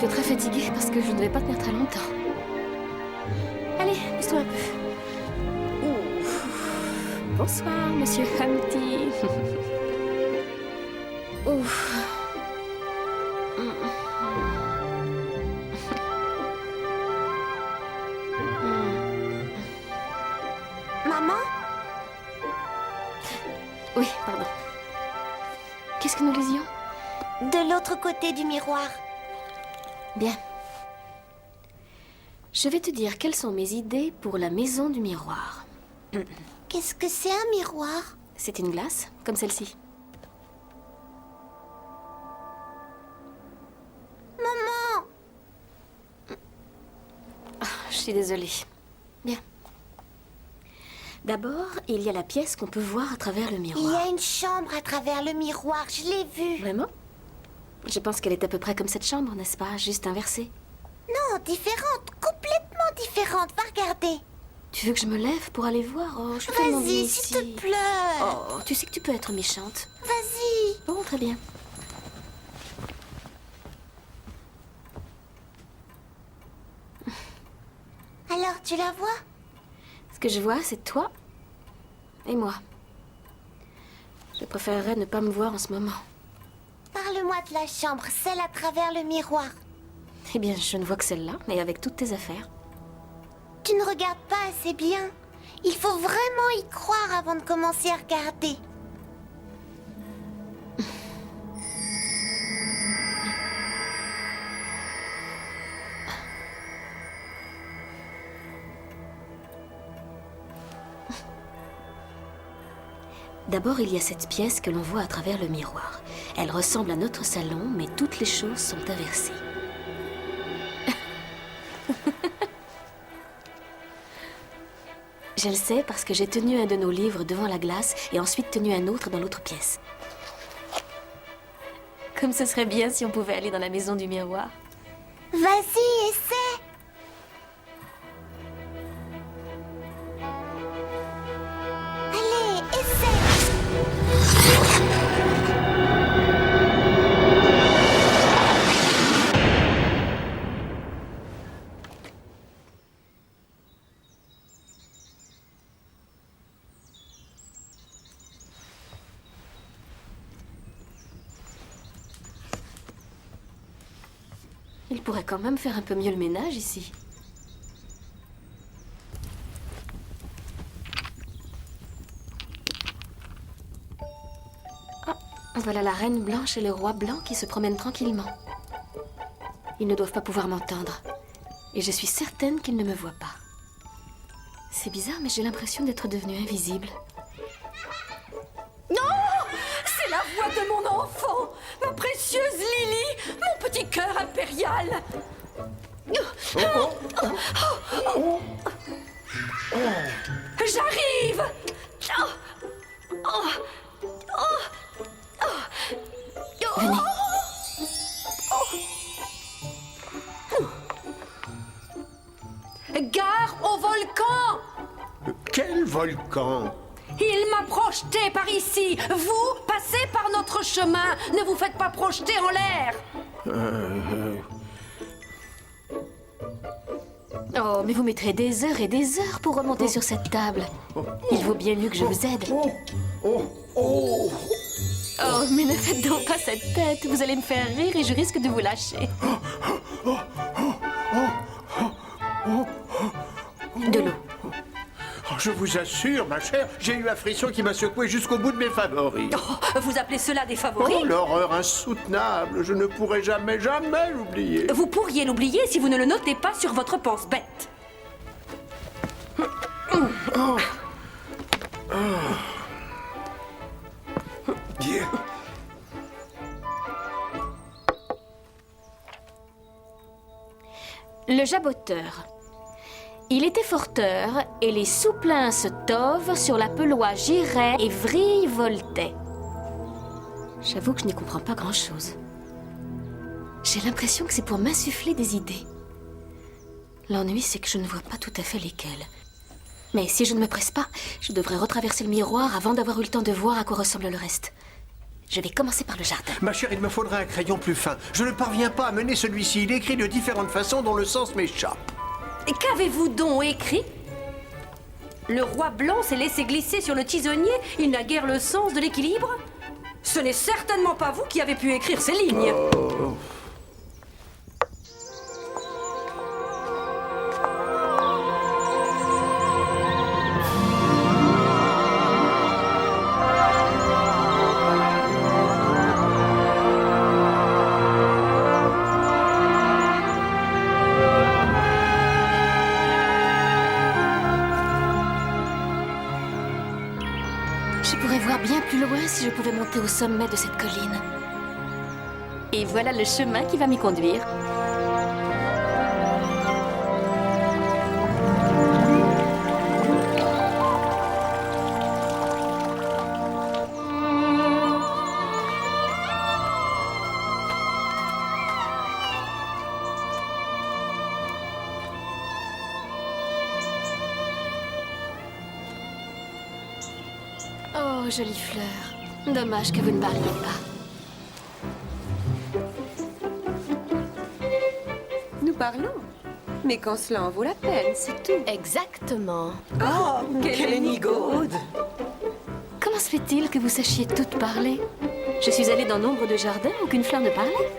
Tu es très fatigué parce que je ne vais pas tenir très longtemps. Allez, pousse-toi un peu. Ouf. Bonsoir, monsieur Humpty. Ouf. Maman? Oui, pardon. Qu'est-ce que nous lisions? De l'autre côté du miroir. Bien. Je vais te dire quelles sont mes idées pour la maison du miroir. Qu'est-ce que c'est un miroir? C'est une glace, comme celle-ci. Maman! Je suis désolée. Bien. D'abord, il y a la pièce qu'on peut voir à travers le Il y miroir. a une chambre à travers le miroir, je l'ai vue. Vraiment? Je pense qu'elle est à peu près comme cette chambre, n'est-ce pas? Juste inversée. Non, différente, complètement différente. Va regarder. Tu veux que je me lève pour aller voir? Oh, je suis tellement bien Vas-y, ici. s'il te plaît. Oh, tu sais que tu peux être méchante. Vas-y. Bon, très bien. Alors, tu la vois? Ce que je vois, c'est toi et moi. Je préférerais ne pas me voir en ce moment. Parle-moi de la chambre, celle à travers le miroir. Eh bien, je ne vois que celle-là, et avec toutes tes affaires. Tu ne regardes pas assez bien. Il faut vraiment y croire avant de commencer à regarder. D'abord, il y a cette pièce que l'on voit à travers le miroir. Elle ressemble à notre salon, mais toutes les choses sont inversées. Je le sais parce que j'ai tenu un de nos livres devant la glace et ensuite tenu un autre dans l'autre pièce. Comme ce serait bien si on pouvait aller dans la maison du miroir. Vas-y, essaie. Allez, essaie. Il pourrait quand même faire un peu mieux le ménage ici. Ah, voilà la reine blanche et le roi blanc qui se promènent tranquillement. Ils ne doivent pas pouvoir m'entendre. Et je suis certaine qu'ils ne me voient pas. C'est bizarre, mais j'ai l'impression d'être devenue invisible. C'est la voix de mon enfant, ma précieuse Lily, mon petit cœur impérial. J'arrive. Gare au volcan. Quel volcan? Il m'a projeté par ici. Vous, passez par notre chemin. Ne vous faites pas projeter en l'air. Oh, mais vous mettrez des heures et des heures pour remonter sur cette table. Il vaut bien mieux que je vous aide. Oh, mais ne faites donc pas cette tête. Vous allez me faire rire et je risque de vous lâcher. De l'eau. Oh, je vous assure, ma chère, j'ai eu un frisson qui m'a secoué jusqu'au bout de mes favoris. Oh, vous appelez cela des favoris? Oh, l'horreur insoutenable. Je ne pourrai jamais l'oublier. Vous pourriez l'oublier si vous ne le notez pas sur votre pense-bête. Bien. Le jaboteur. Il était forteur, et les souplins se tovent sur la pelois giraient et vrille voltaient. J'avoue que je n'y comprends pas grand-chose. J'ai l'impression que c'est pour m'insuffler des idées. L'ennui, c'est que je ne vois pas tout à fait lesquelles. Mais si je ne me presse pas, je devrais retraverser le miroir avant d'avoir eu le temps de voir à quoi ressemble le reste. Je vais commencer par le jardin. Ma chère, il me faudrait un crayon plus fin. Je ne parviens pas à mener celui-ci. Il est écrit de différentes façons dont le sens m'échappe. Et qu'avez-vous donc écrit? Le roi blanc s'est laissé glisser sur le tisonnier. Il n'a guère le sens de l'équilibre. Ce n'est certainement pas vous qui avez pu écrire ces lignes. Oh. Je pourrais voir bien plus loin si je pouvais monter au sommet de cette colline. Et voilà le chemin qui va m'y conduire. Oh, jolie fleur. Dommage que vous ne parliez pas. Nous parlons. Mais quand cela en vaut la peine, c'est tout. Exactement. Oh, quelle énigaude! Comment se fait-il que vous sachiez toutes parler? Je suis allée dans nombre de jardins où aucune fleur ne parlait.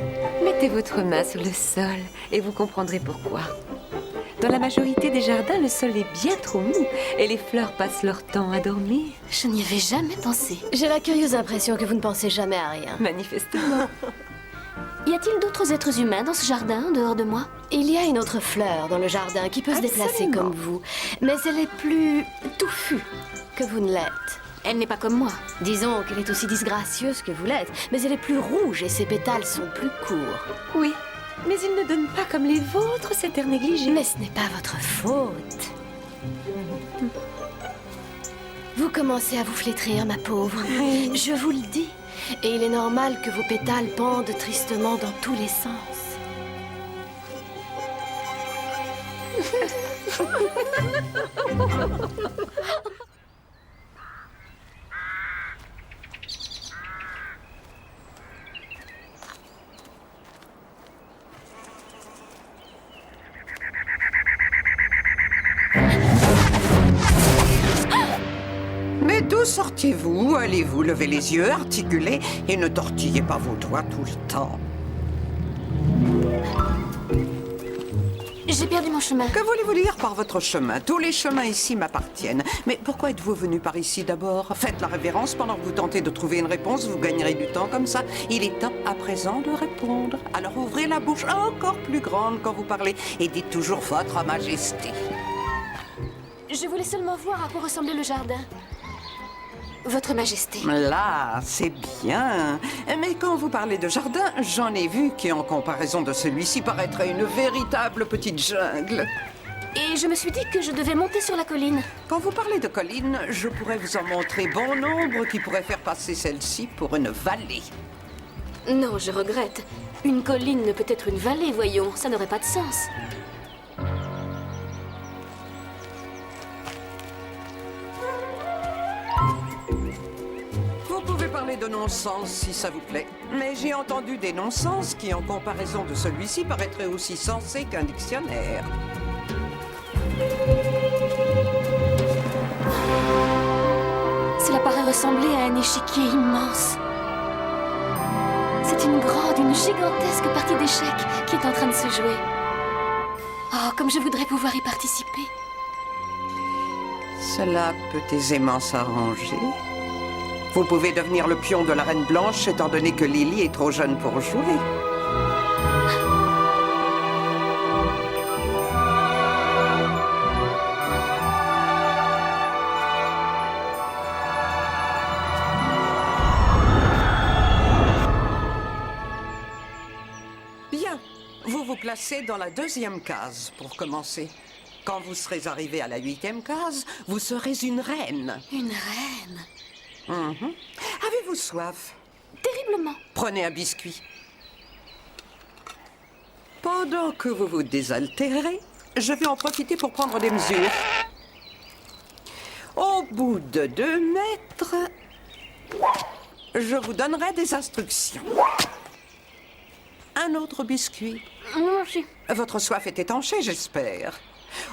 Mettez votre main sur le sol et vous comprendrez pourquoi. Dans la majorité des jardins, le sol est bien trop mou et les fleurs passent leur temps à dormir. Je n'y avais jamais pensé. J'ai la curieuse impression que vous ne pensez jamais à rien. Manifestement. Y a-t-il d'autres êtres humains dans ce jardin, en dehors de moi? Il y a une autre fleur dans le jardin qui peut se déplacer Absolument. comme vous, mais elle est plus touffue que vous ne l'êtes. Elle n'est pas comme moi. Disons qu'elle est aussi disgracieuse que vous l'êtes, mais elle est plus rouge et ses pétales sont plus courts. Oui, mais il ne donne pas comme les vôtres cet air négligé. Mais ce n'est pas votre faute. Vous commencez à vous flétrir, ma pauvre. Je vous le dis. Et il est normal que vos pétales pendent tristement dans tous les sens. Mais d'où sortiez-vous? Allez-vous lever les yeux, articulez, et ne tortillez pas vos doigts tout le temps. J'ai perdu mon chemin. Que voulez-vous dire par votre chemin? Tous les chemins ici m'appartiennent. Mais pourquoi êtes-vous venu par ici d'abord? Faites la révérence pendant que vous tentez de trouver une réponse, vous gagnerez du temps comme ça. Il est temps à présent de répondre. Alors ouvrez la bouche encore plus grande quand vous parlez et dites toujours votre majesté. Je voulais seulement voir à quoi ressemblait le jardin. Votre Majesté. Là, c'est bien. Mais quand vous parlez de jardin, j'en ai vu qui, en comparaison de celui-ci, paraîtrait une véritable petite jungle. Et je me suis dit que je devais monter sur la colline. Quand vous parlez de collines, je pourrais vous en montrer bon nombre qui pourraient faire passer celle-ci pour une vallée. Non, je regrette. Une colline ne peut être une vallée, voyons. Ça n'aurait pas de sens. Vous pouvez parler de non-sens si ça vous plaît. Mais j'ai entendu des non-sens qui, en comparaison de celui-ci, paraîtraient aussi sensés qu'un dictionnaire. Cela paraît ressembler à un échiquier immense. C'est une gigantesque partie d'échecs qui est en train de se jouer. Oh, comme je voudrais pouvoir y participer. Cela peut aisément s'arranger. Vous pouvez devenir le pion de la Reine Blanche, étant donné que Lily est trop jeune pour jouer. Bien, vous vous placez dans la 2e case pour commencer. Quand vous serez arrivé à la 8e case, vous serez une reine. Une reine. Mhm. Avez-vous soif? Terriblement. Prenez un biscuit. Pendant que vous vous désaltérez, je vais en profiter pour prendre des mesures. Au bout de 2 mètres, je vous donnerai des instructions. Un autre biscuit. Merci. Votre soif est étanchée, j'espère.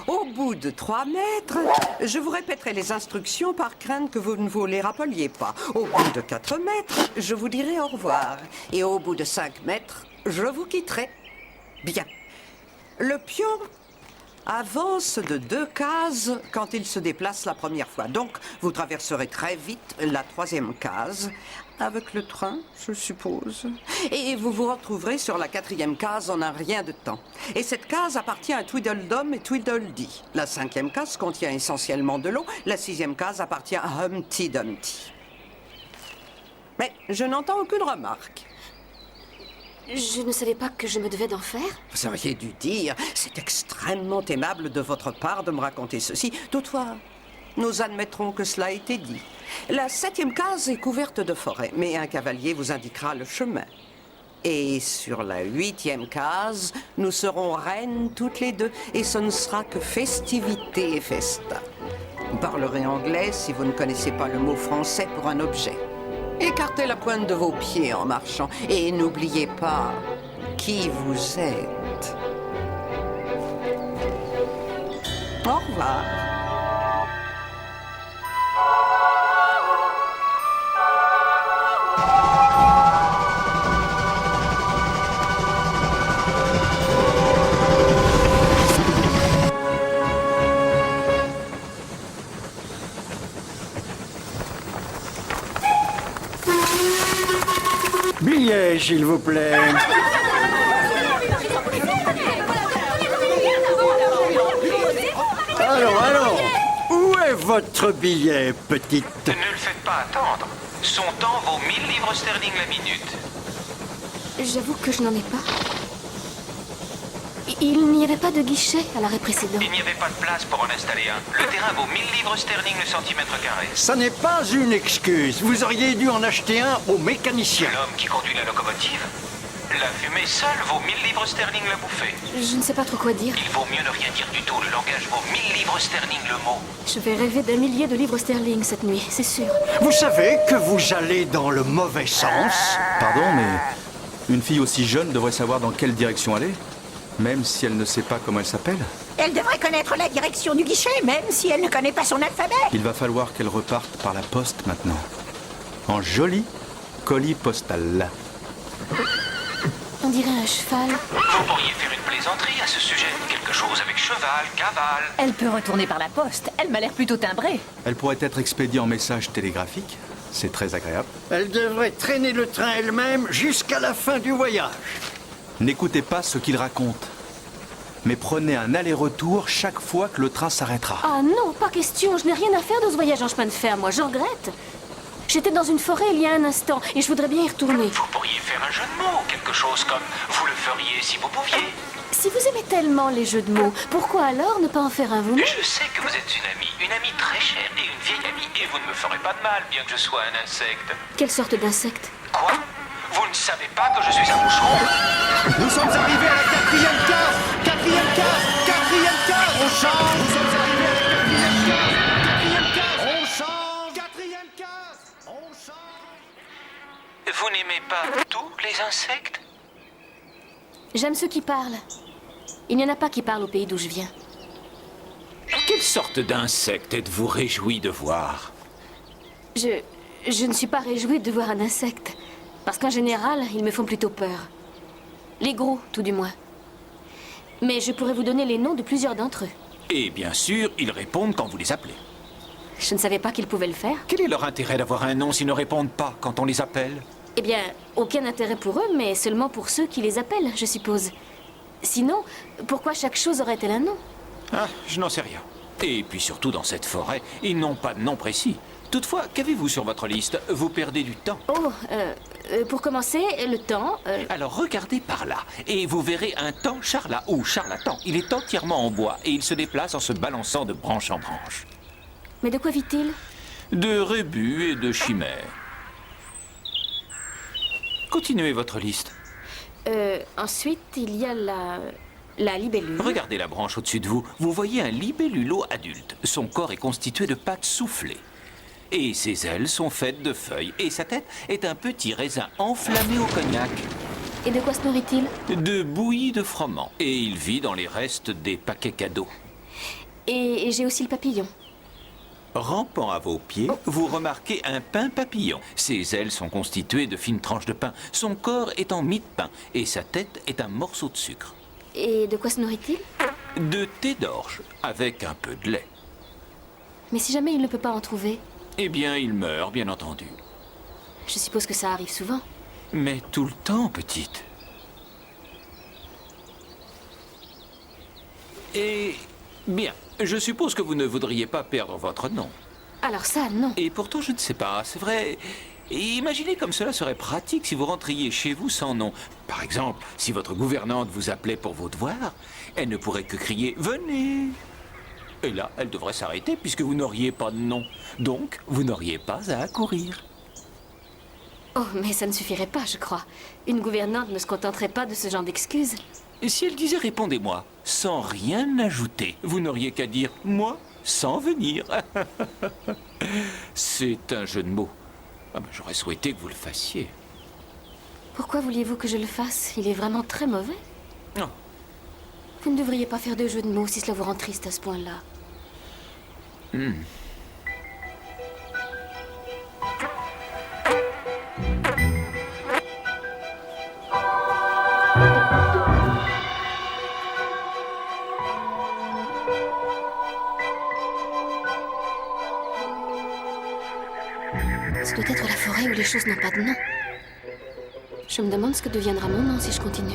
Au bout de 3 mètres, je vous répéterai les instructions par crainte que vous ne vous les rappeliez pas. Au bout de 4 mètres, je vous dirai au revoir. Et au bout de 5 mètres, je vous quitterai. Bien. Le pion avance de 2 cases quand il se déplace la première fois. Donc, vous traverserez très vite la 3e case, avec le train, je suppose. Et vous vous retrouverez sur la 4e case en un rien de temps. Et cette case appartient à Tweedledum et Tweedledee. La 5e case contient essentiellement de l'eau. La 6e case appartient à Humpty Dumpty. Mais je n'entends aucune remarque. Je ne savais pas que je me devais d'en faire. Vous auriez dû dire, c'est extrêmement aimable de votre part de me raconter ceci. Toutefois, nous admettrons que cela a été dit. La 7e case est couverte de forêt, mais un cavalier vous indiquera le chemin. Et sur la 8e case, nous serons reines toutes les deux, et ce ne sera que festivité et festin. Vous parlerez anglais si vous ne connaissez pas le mot français pour un objet. Écartez la pointe de vos pieds en marchant, et n'oubliez pas qui vous êtes. Au revoir. Billet, s'il vous plaît. Alors, où est votre billet, petite? Ne le faites pas attendre. Son temps vaut 1000 livres sterling la minute. J'avoue que je n'en ai pas. Il n'y avait pas de guichet à l'arrêt précédent. Il n'y avait pas de place pour en installer un. Le terrain vaut 1000 livres sterling le centimètre carré. Ça n'est pas une excuse. Vous auriez dû en acheter un au mécanicien. L'homme qui conduit la locomotive, la fumée seule vaut 1000 livres sterling la bouffée. Je ne sais pas trop quoi dire. Il vaut mieux ne rien dire du tout. Le langage vaut 1000 livres sterling le mot. Je vais rêver d'un millier de livres sterling cette nuit, c'est sûr. Vous savez que vous allez dans le mauvais sens. Pardon, mais une fille aussi jeune devrait savoir dans quelle direction aller, même si elle ne sait pas comment elle s'appelle. Elle devrait connaître la direction du guichet, même si elle ne connaît pas son alphabet. Il va falloir qu'elle reparte par la poste maintenant. En joli colis postal. On dirait un cheval. Vous pourriez faire une plaisanterie à ce sujet. Quelque chose avec cheval, cavale. Elle peut retourner par la poste. Elle m'a l'air plutôt timbrée. Elle pourrait être expédiée en message télégraphique. C'est très agréable. Elle devrait traîner le train elle-même jusqu'à la fin du voyage. N'écoutez pas ce qu'il raconte, mais prenez un aller-retour chaque fois que le train s'arrêtera. Ah non, pas question. Je n'ai rien à faire de ce voyage en chemin de fer, moi. Je regrette. J'étais dans une forêt il y a un instant et je voudrais bien y retourner. Vous pourriez faire un jeu de mots, quelque chose comme vous le feriez si vous pouviez. Si vous aimez tellement les jeux de mots, pourquoi alors ne pas en faire un vous-même? Je sais que vous êtes une amie très chère et une vieille amie, et vous ne me ferez pas de mal, bien que je sois un insecte. Quelle sorte d'insecte? Quoi? Vous ne savez pas que je suis un moucheron? Nous sommes arrivés à la 4e case. 4e case. 4e case. On change. Nous sommes arrivés à la 4e case. 4e case. On change. 4e case. On change. Vous n'aimez pas tous les insectes? J'aime ceux qui parlent. Il n'y en a pas qui parlent au pays d'où je viens. Quelle sorte d'insecte êtes-vous réjoui de voir? Je ne suis pas réjouie de voir un insecte. Parce qu'en général, ils me font plutôt peur. Les gros, tout du moins. Mais je pourrais vous donner les noms de plusieurs d'entre eux. Et bien sûr, ils répondent quand vous les appelez. Je ne savais pas qu'ils pouvaient le faire. Quel est leur intérêt d'avoir un nom s'ils ne répondent pas quand on les appelle? Eh bien, aucun intérêt pour eux, mais seulement pour ceux qui les appellent, je suppose. Sinon, pourquoi chaque chose aurait-elle un nom? Ah, je n'en sais rien. Et puis surtout, dans cette forêt, ils n'ont pas de nom précis. Toutefois, qu'avez-vous sur votre liste? Vous perdez du temps. Oh, pour commencer, le temps... Alors regardez par là, et vous verrez un temps charlat ou charlatan. Il est entièrement en bois, et il se déplace en se balançant de branche en branche. Mais de quoi vit-il? De rébus et de chimères. Continuez votre liste. Ensuite, il y a la libellule. Regardez la branche au-dessus de vous. Vous voyez un libellulo adulte. Son corps est constitué de pattes soufflées. Et ses ailes sont faites de feuilles. Et sa tête est un petit raisin enflammé au cognac. Et de quoi se nourrit-il? De bouillie de froment. Et il vit dans les restes des paquets cadeaux. Et j'ai aussi le papillon. Rampant à vos pieds, vous remarquez un pain papillon. Ses ailes sont constituées de fines tranches de pain. Son corps est en mie de pain. Et sa tête est un morceau de sucre. Et de quoi se nourrit-il? De thé d'orge, avec un peu de lait. Mais si jamais il ne peut pas en trouver? Eh bien, il meurt, bien entendu. Je suppose que ça arrive souvent. Mais tout le temps, petite. Et... bien, je suppose que vous ne voudriez pas perdre votre nom. Alors ça, non. Et pourtant, je ne sais pas, c'est vrai... Imaginez comme cela serait pratique si vous rentriez chez vous sans nom. Par exemple, si votre gouvernante vous appelait pour vos devoirs, elle ne pourrait que crier « Venez !» Et là, elle devrait s'arrêter puisque vous n'auriez pas de nom. Donc, vous n'auriez pas à accourir. Oh, mais ça ne suffirait pas, je crois. Une gouvernante ne se contenterait pas de ce genre d'excuses. Et si elle disait « Répondez-moi » sans rien ajouter, vous n'auriez qu'à dire « Moi, sans venir ». C'est un jeu de mots. Ah ben, j'aurais souhaité que vous le fassiez. Pourquoi vouliez-vous que je le fasse? Il est vraiment très mauvais. Non. Vous ne devriez pas faire de jeu de mots si cela vous rend triste à ce point-là. Ce doit être la forêt où les choses n'ont pas de nom. Je me demande ce que deviendra mon nom si je continue.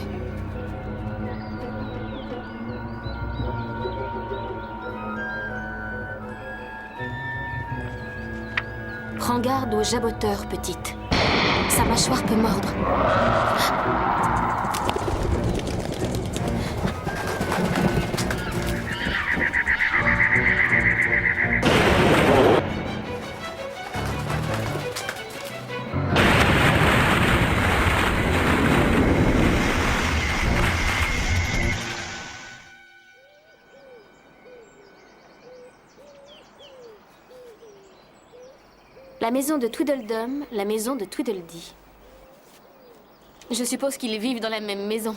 Prends garde au jaboteur, petite. Sa mâchoire peut mordre. La maison de Tweedledum, la maison de Tweedledee. Je suppose qu'ils vivent dans la même maison.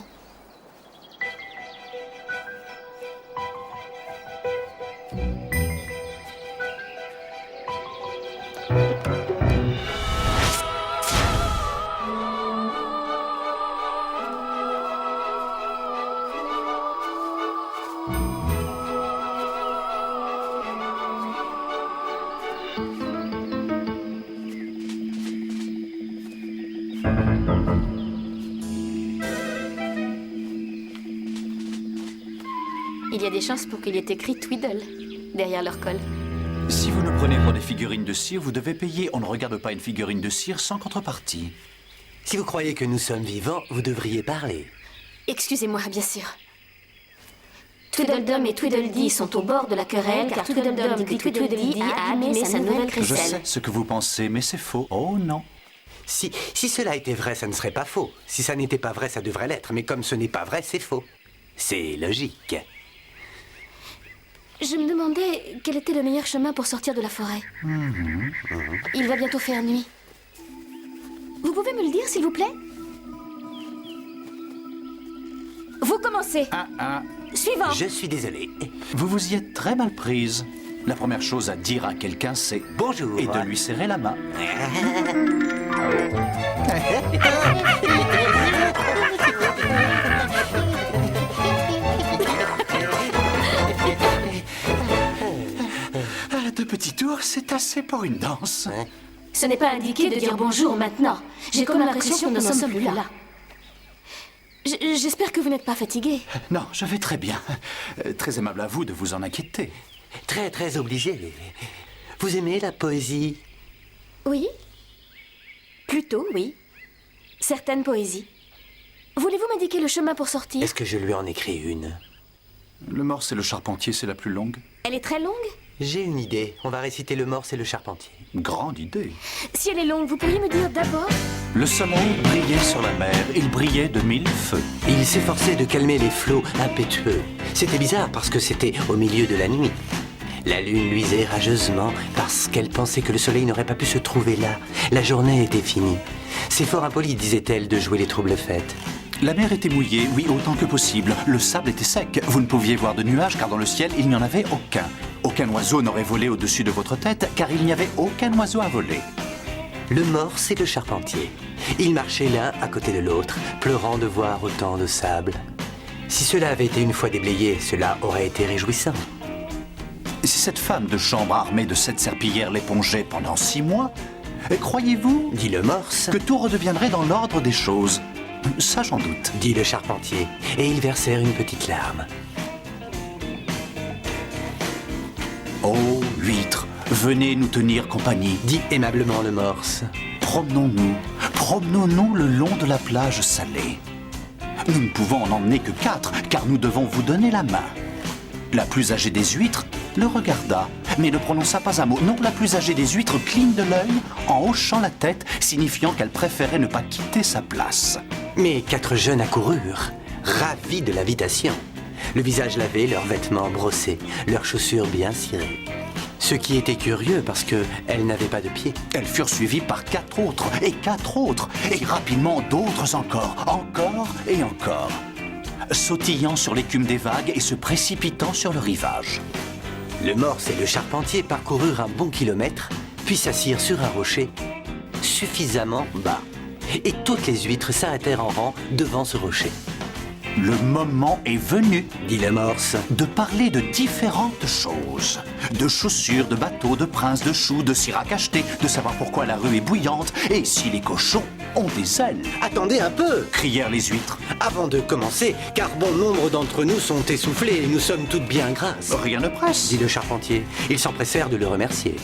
Il y a des chances pour qu'il y ait écrit Tweedle derrière leur col. Si vous nous prenez pour des figurines de cire, vous devez payer. On ne regarde pas une figurine de cire sans contrepartie. Si vous croyez que nous sommes vivants, vous devriez parler. Excusez-moi, bien sûr. Tweedledum et Tweedledee sont au bord de la querelle car Tweedledum dit que Tweedledee a abîmé sa nouvelle Je crécelle. sais ce que vous pensez, mais c'est faux. Oh non. Si cela était vrai, ça ne serait pas faux. Si ça n'était pas vrai, ça devrait l'être. Mais comme ce n'est pas vrai, c'est faux. C'est logique. Je me demandais quel était le meilleur chemin pour sortir de la forêt. Il va bientôt faire nuit. Vous pouvez me le dire, s'il vous plaît? Vous commencez. Suivant. Je suis désolé. Vous vous y êtes très mal prise. La première chose à dire à quelqu'un, c'est bonjour et de lui serrer la main. Deux petits tours, c'est assez pour une danse. Ce n'est pas indiqué de dire bonjour maintenant. J'ai comme l'impression que nous ne sommes plus là. J'espère que vous n'êtes pas fatigué. Non, je vais très bien. Très aimable à vous de vous en inquiéter. Très, très obligé. Vous aimez la poésie? Oui. Plutôt, oui. Certaines poésies. Voulez-vous m'indiquer le chemin pour sortir? Est-ce que je lui en écris une? Le morse et le charpentier, c'est la plus longue. Elle est très longue? J'ai une idée. On va réciter le morse et le charpentier. Grande idée. Si elle est longue, vous pourriez me dire d'abord? Le soleil brillait sur la mer. Il brillait de mille feux. Il s'efforçait de calmer les flots impétueux. C'était bizarre parce que c'était au milieu de la nuit. La lune luisait rageusement parce qu'elle pensait que le soleil n'aurait pas pu se trouver là. La journée était finie. C'est fort impoli, disait-elle, de jouer les troubles fêtes. La mer était mouillée, oui, autant que possible. Le sable était sec. Vous ne pouviez voir de nuages car dans le ciel, il n'y en avait aucun. Aucun oiseau n'aurait volé au-dessus de votre tête car il n'y avait aucun oiseau à voler. Le morse et le charpentier. Ils marchaient l'un à côté de l'autre, pleurant de voir autant de sable. Si cela avait été une fois déblayé, cela aurait été réjouissant. Si cette femme de chambre armée de 7 serpillères l'épongeait pendant 6 mois, croyez-vous, dit le morse, que tout redeviendrait dans l'ordre des choses? Ça, j'en doute, dit le charpentier, et ils versèrent une petite larme. Oh, huîtres, venez nous tenir compagnie, dit aimablement le morse. Promenons-nous le long de la plage salée. Nous ne pouvons en emmener que 4, car nous devons vous donner la main. La plus âgée des huîtres le regarda, mais ne prononça pas un mot. Non, la plus âgée des huîtres cligne de l'œil en hochant la tête, signifiant qu'elle préférait ne pas quitter sa place. Mais 4 jeunes accoururent, ravis de l'invitation. Le visage lavé, leurs vêtements brossés, leurs chaussures bien cirées. Ce qui était curieux parce qu'elles n'avaient pas de pieds. Elles furent suivies par 4 autres, et 4 autres, et rapidement d'autres encore et encore, sautillant sur l'écume des vagues et se précipitant sur le rivage. Le morse et le charpentier parcoururent un bon kilomètre, puis s'assirent sur un rocher suffisamment bas. Et toutes les huîtres s'arrêtèrent en rang devant ce rocher. Le moment est venu, dit le morse, de parler de différentes choses. De chaussures, de bateaux, de princes, de choux, de cire à cacheter, de savoir pourquoi la rue est bouillante et si les cochons ont des ailes. Attendez un peu, crièrent les huîtres. Avant de commencer, car bon nombre d'entre nous sont essoufflés et nous sommes toutes bien grasses. Rien ne presse, dit le charpentier. Ils s'empressèrent de le remercier.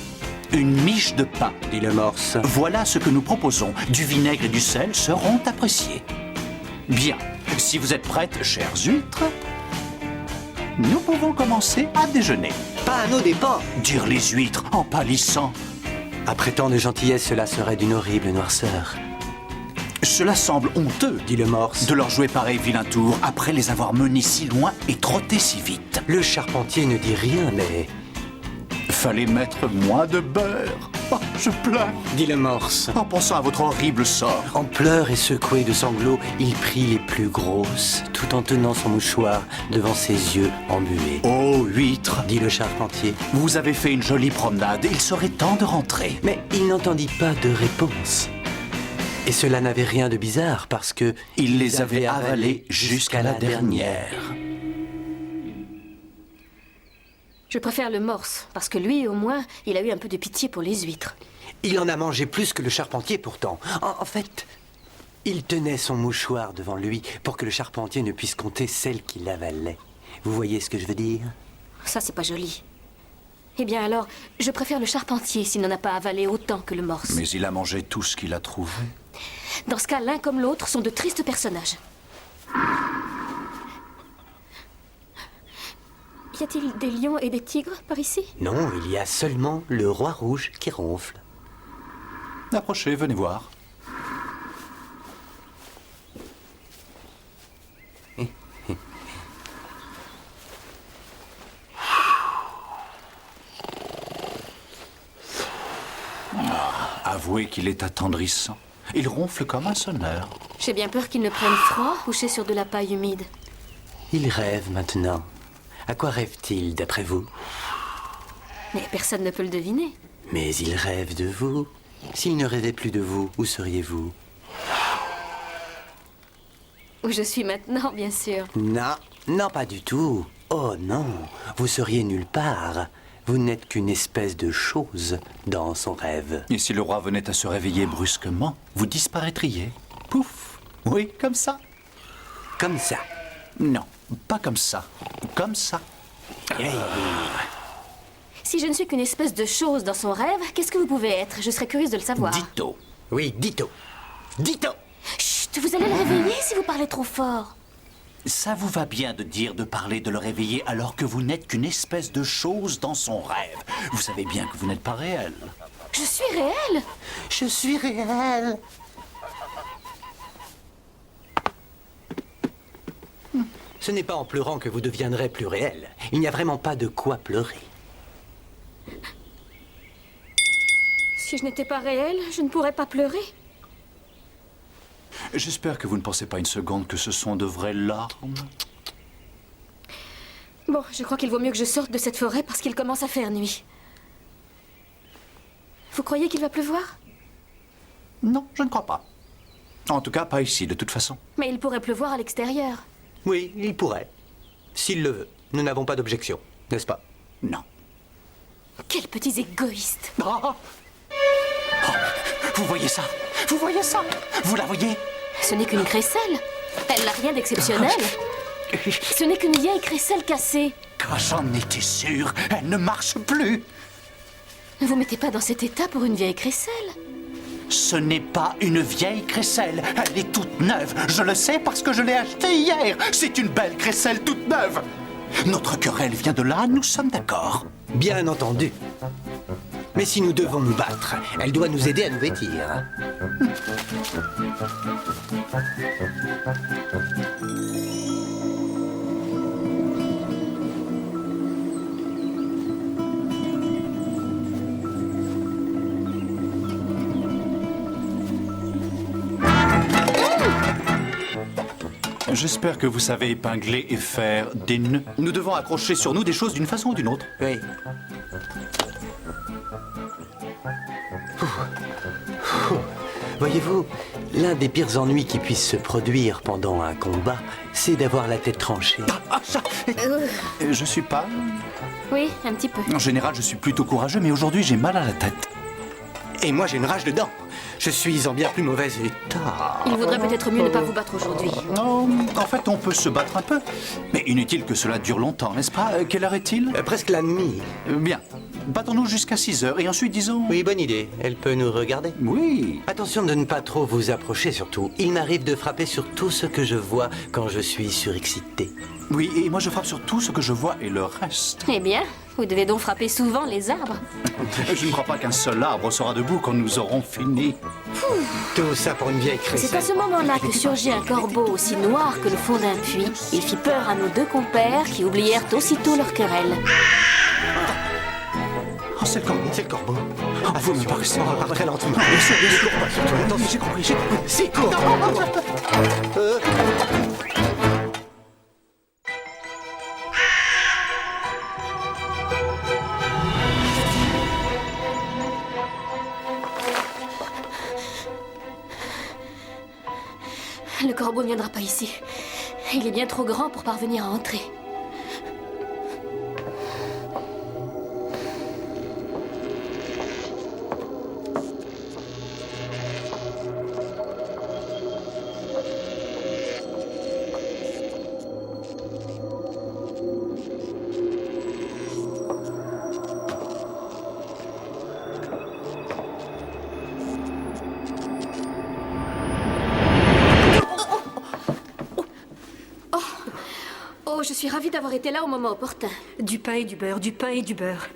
Une miche de pain, dit le morse. Voilà ce que nous proposons. Du vinaigre et du sel seront appréciés. Bien. Si vous êtes prêtes, chères huîtres, nous pouvons commencer à déjeuner. Pas à nos dépens, dirent les huîtres en pâlissant. Après tant de gentillesse, cela serait d'une horrible noirceur. Cela semble honteux, dit le morse, de leur jouer pareil vilain tour après les avoir menés si loin et trottés si vite. Le charpentier ne dit rien, mais... Fallait mettre moins de beurre. Oh, je pleure, dit le morse, en pensant à votre horrible sort. En pleurs et secoué de sanglots, il prit les plus grosses, tout en tenant son mouchoir devant ses yeux embués. Oh, huîtres, dit le charpentier, vous avez fait une jolie promenade, il serait temps de rentrer. Mais il n'entendit pas de réponse. Et cela n'avait rien de bizarre parce que... il les avait avalés jusqu'à la dernière. Je préfère le morse, parce que lui, au moins, il a eu un peu de pitié pour les huîtres. Il en a mangé plus que le charpentier, pourtant. En fait, il tenait son mouchoir devant lui pour que le charpentier ne puisse compter celles qu'il avalait. Vous voyez ce que je veux dire? Ça, c'est pas joli. Eh bien alors, je préfère le charpentier s'il n'en a pas avalé autant que le morse. Mais il a mangé tout ce qu'il a trouvé. Dans ce cas, l'un comme l'autre sont de tristes personnages. Y a-t-il des lions et des tigres par ici? Non, il y a seulement le roi rouge qui ronfle. Approchez, venez voir. Avouez qu'il est attendrissant. Il ronfle comme un sonneur. J'ai bien peur qu'il ne prenne froid, couché sur de la paille humide. Il rêve maintenant. À quoi rêve-t-il, d'après vous? Mais personne ne peut le deviner. Mais il rêve de vous. S'il ne rêvait plus de vous, où seriez-vous? Où je suis maintenant, bien sûr. Non, non, pas du tout. Oh non, vous seriez nulle part. Vous n'êtes qu'une espèce de chose dans son rêve. Et si le roi venait à se réveiller brusquement, vous disparaîtriez. Pouf! Oui, comme ça. Comme ça? Non, pas comme ça. Comme ça. Hey. Si je ne suis qu'une espèce de chose dans son rêve, qu'est-ce que vous pouvez être? Je serais curieuse de le savoir. Ditto. Oui, ditto. Ditto! Chut, vous allez le réveiller si vous parlez trop fort. Ça vous va bien de dire de parler de le réveiller alors que vous n'êtes qu'une espèce de chose dans son rêve. Vous savez bien que vous n'êtes pas réel. Je suis réelle. Je suis réelle. Ce n'est pas en pleurant que vous deviendrez plus réel. Il n'y a vraiment pas de quoi pleurer. Si je n'étais pas réelle, je ne pourrais pas pleurer. J'espère que vous ne pensez pas une seconde que ce sont de vraies larmes. Bon, je crois qu'il vaut mieux que je sorte de cette forêt parce qu'il commence à faire nuit. Vous croyez qu'il va pleuvoir? Non, je ne crois pas. En tout cas, pas ici, de toute façon. Mais il pourrait pleuvoir à l'extérieur. Oui, il pourrait. S'il le veut. Nous n'avons pas d'objection, n'est-ce pas? Non. Quels petits égoïstes. Oh, vous voyez ça? Vous voyez ça? Vous la voyez? Ce n'est qu'une crécelle. Elle n'a rien d'exceptionnel. Ce n'est qu'une vieille crécelle cassée. Ah, j'en étais sûr. Elle ne marche plus. Ne vous mettez pas dans cet état pour une vieille crécelle. Ce n'est pas une vieille crécelle. Elle est toute neuve. Je le sais parce que je l'ai achetée hier. C'est une belle crécelle toute neuve. Notre querelle vient de là, nous sommes d'accord. Bien entendu. Mais si nous devons nous battre, elle doit nous aider à nous vêtir. J'espère que vous savez épingler et faire des nœuds. Nous devons accrocher sur nous des choses d'une façon ou d'une autre. Oui. Voyez-vous, l'un des pires ennuis qui puissent se produire pendant un combat, c'est d'avoir la tête tranchée. Je suis pas... Oui, un petit peu. En général, je suis plutôt courageux, mais aujourd'hui, j'ai mal à la tête. Et moi, j'ai une rage dedans. Je suis en bien plus mauvais état. Il vaudrait peut-être mieux ne pas vous battre aujourd'hui. Non, en fait, on peut se battre un peu. Mais inutile que cela dure longtemps, n'est-ce pas? Quelle heure est-il? Presque la nuit. Bien. Battons-nous jusqu'à 6 heures et ensuite, disons... Oui, bonne idée. Elle peut nous regarder. Oui. Attention de ne pas trop vous approcher, surtout. Il m'arrive de frapper sur tout ce que je vois quand je suis surexcité. Oui, et moi, je frappe sur tout ce que je vois et le reste. Eh bien, vous devez donc frapper souvent les arbres. Je ne crois pas qu'un seul arbre sera debout quand nous aurons fini. Tout ça pour une vieille crécelle. C'est à ce moment-là que surgit un corbeau aussi noir que le fond d'un puits. Il fit peur à nos deux compères qui oublièrent aussitôt leur querelle. Oh, c'est le corbeau. C'est le corbeau. Ah, vous me paraissez... On repart très lentement. Bien sûr, bien sûr. Attention, J'ai compris, j'ai compris. c'est court. Le corbeau ne viendra pas ici. Il est bien trop grand pour parvenir à entrer. Je suis ravie d'avoir été là au moment opportun. Du pain et du beurre, du pain et du beurre.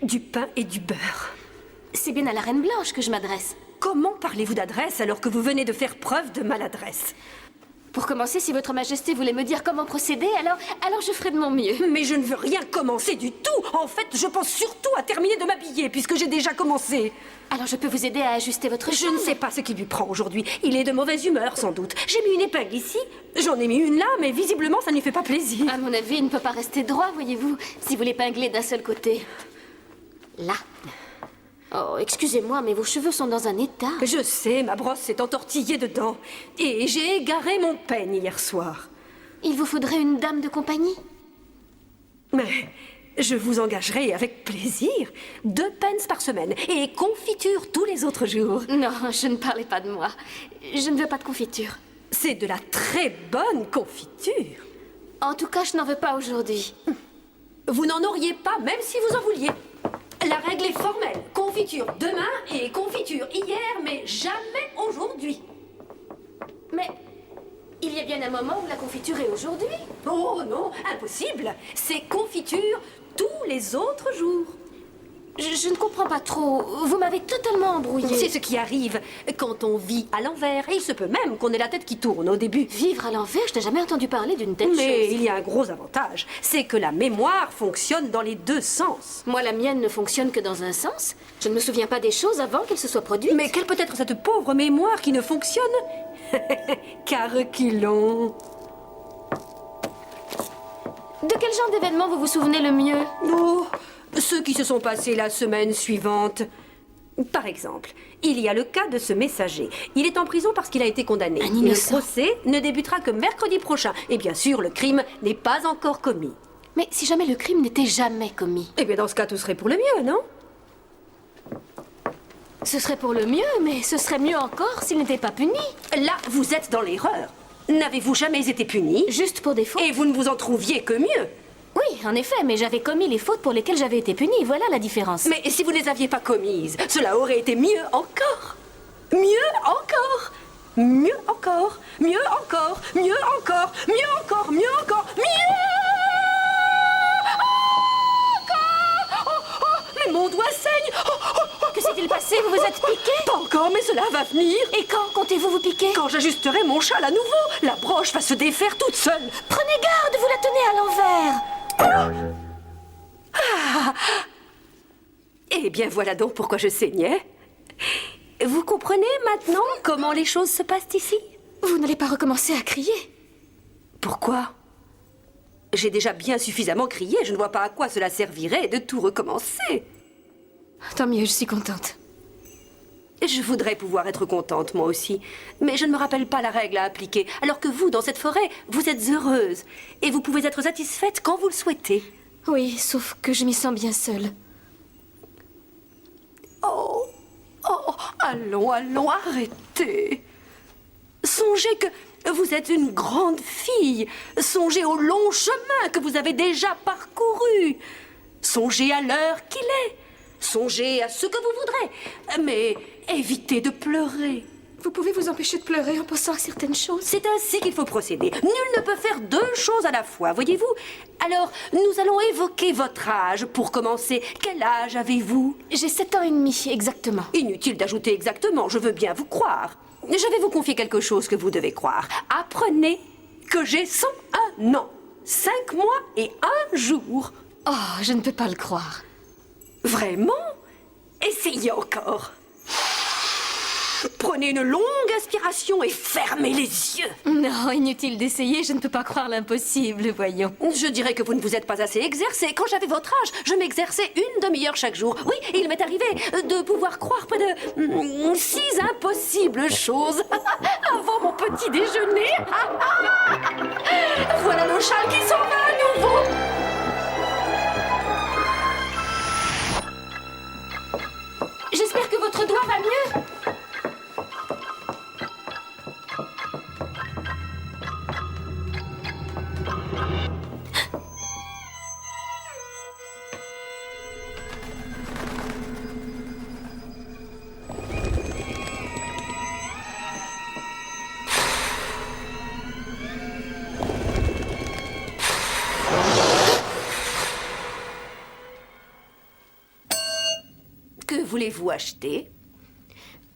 Du pain et du beurre. C'est bien à la Reine Blanche que je m'adresse. Comment parlez-vous d'adresse alors que vous venez de faire preuve de maladresse? Pour commencer, si votre majesté voulait me dire comment procéder, alors je ferai de mon mieux. Mais je ne veux rien commencer du tout. En fait, je pense surtout à terminer de m'habiller puisque j'ai déjà commencé. Alors je peux vous aider à ajuster votre Je chambre. ne sais pas ce qui lui prend aujourd'hui. Il est de mauvaise humeur, sans doute. J'ai mis une épingle ici, j'en ai mis une là, mais visiblement ça ne lui fait pas plaisir. À mon avis, il ne peut pas rester droit, voyez-vous, si vous l'épinglez d'un seul côté. Là. Oh, excusez-moi, mais vos cheveux sont dans un état. Je sais, ma brosse s'est entortillée dedans. Et j'ai égaré mon peigne hier soir. Il vous faudrait une dame de compagnie? Mais je vous engagerai avec plaisir. 2 pence par semaine et confiture tous les autres jours. Non, je ne parlais pas de moi. Je ne veux pas de confiture. C'est de la très bonne confiture. En tout cas, je n'en veux pas aujourd'hui. Vous n'en auriez pas, même si vous en vouliez. La règle est formelle. Confiture demain et confiture hier, mais jamais aujourd'hui. Mais il y a bien un moment où la confiture est aujourd'hui. Oh non, impossible. C'est confiture tous les autres jours. Je ne comprends pas trop. Vous m'avez totalement embrouillée. C'est ce qui arrive quand on vit à l'envers. Et il se peut même qu'on ait la tête qui tourne au début. Vivre à l'envers, je n'ai jamais entendu parler d'une telle chose. Mais il y a un gros avantage. C'est que la mémoire fonctionne dans les deux sens. Moi, la mienne ne fonctionne que dans un sens. Je ne me souviens pas des choses avant qu'elles se soient produites. Mais quelle peut être cette pauvre mémoire qui ne fonctionne qu'à reculons? De quel genre d'événement vous vous souvenez le mieux? Oh, ceux qui se sont passés la semaine suivante. Par exemple, il y a le cas de ce messager. Il est en prison parce qu'il a été condamné. Un innocent. Le procès ne débutera que mercredi prochain. Et bien sûr, le crime n'est pas encore commis. Mais si jamais le crime n'était jamais commis? Eh bien, dans ce cas, tout serait pour le mieux, non? Ce serait pour le mieux, mais ce serait mieux encore s'il n'était pas puni. Là, vous êtes dans l'erreur. N'avez-vous jamais été puni? Juste pour des fautes. Et vous ne vous en trouviez que mieux. Oui, en effet, mais j'avais commis les fautes pour lesquelles j'avais été punie. Voilà la différence. Mais si vous ne les aviez pas commises, cela aurait été mieux encore. Mieux encore. Mieux encore. Mieux encore. Mieux encore. Mieux encore. Mieux encore. Mieux encore. Oh, oh, mais mon doigt saigne. Oh, oh, oh. Que s'est-il passé? Vous vous êtes piqué? Pas encore, mais cela va venir. Et quand comptez-vous vous piquer? Quand j'ajusterai mon châle à nouveau, la broche va se défaire toute seule. Prenez garde, vous la tenez à l'envers. Ah. Eh bien, voilà donc pourquoi je saignais. Vous comprenez maintenant comment les choses se passent ici? Vous n'allez pas recommencer à crier? Pourquoi? J'ai déjà bien suffisamment crié, je ne vois pas à quoi cela servirait de tout recommencer. Tant mieux, je suis contente. Je voudrais pouvoir être contente, moi aussi. Mais je ne me rappelle pas la règle à appliquer. Alors que vous, dans cette forêt, vous êtes heureuse. Et vous pouvez être satisfaite quand vous le souhaitez. Oui, sauf que je m'y sens bien seule. Oh, oh, allons, allons, arrêtez. Songez que vous êtes une grande fille. Songez au long chemin que vous avez déjà parcouru. Songez à l'heure qu'il est. Songez à ce que vous voudrez. Mais évitez de pleurer. Vous pouvez vous empêcher de pleurer en pensant à certaines choses. C'est ainsi qu'il faut procéder. Nul ne peut faire deux choses à la fois, voyez-vous. Alors, nous allons évoquer votre âge pour commencer. Quel âge avez-vous? J'ai 7 ans et demi, exactement. Inutile d'ajouter exactement, je veux bien vous croire. Je vais vous confier quelque chose que vous devez croire. Apprenez que j'ai 101 ans, 5 mois et 1 jour. Oh, je ne peux pas le croire. Vraiment? Essayez encore. Prenez une longue inspiration et fermez les yeux. Non, inutile d'essayer, je ne peux pas croire l'impossible, voyons. Je dirais que vous ne vous êtes pas assez exercé. Quand j'avais votre âge, je m'exerçais 1 demi-heure chaque jour. Oui, il m'est arrivé de pouvoir croire près de 6 impossibles choses avant mon petit déjeuner. Voilà le châle qui s'en va à nouveau. J'espère que votre doigt va mieux. Que voulez-vous acheter?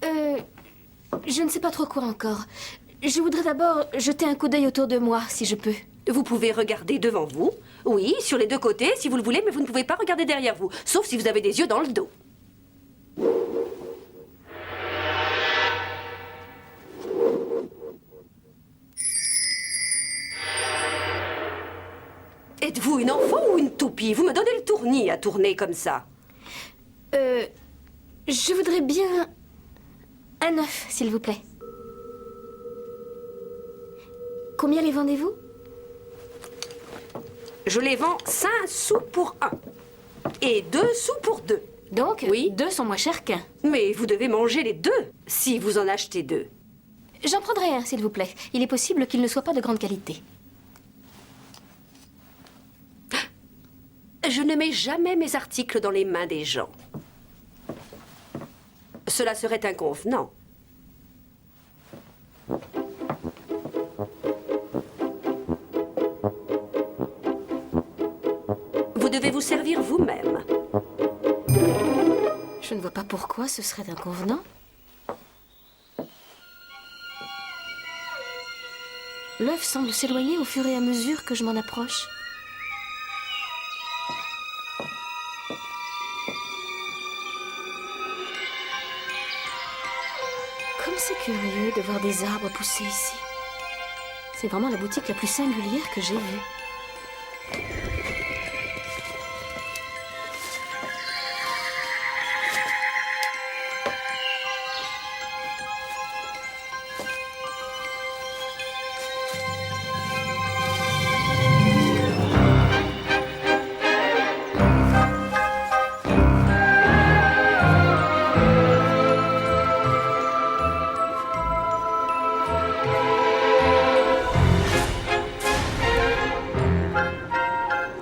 Je ne sais pas trop quoi encore. Je voudrais d'abord jeter un coup d'œil autour de moi, si je peux. Vous pouvez regarder devant vous. Oui, sur les deux côtés, si vous le voulez, mais vous ne pouvez pas regarder derrière vous, sauf si vous avez des yeux dans le dos. Êtes-vous une enfant ou une toupie? Vous me donnez le tournis à tourner comme ça. Je voudrais bien un œuf, s'il vous plaît. Combien les vendez-vous? Je les vends 5 sous pour 1. Et 2 sous pour 2. Donc, oui, 2 sont moins chers qu'un. Mais vous devez manger les 2, si vous en achetez 2. J'en prendrai un, s'il vous plaît. Il est possible qu'il ne soit pas de grande qualité. Je ne mets jamais mes articles dans les mains des gens. Cela serait inconvenant. Vous devez vous servir vous-même. Je ne vois pas pourquoi ce serait inconvenant. L'œuf semble s'éloigner au fur et à mesure que je m'en approche. Comme c'est curieux de voir des arbres pousser ici. C'est vraiment la boutique la plus singulière que j'ai vue.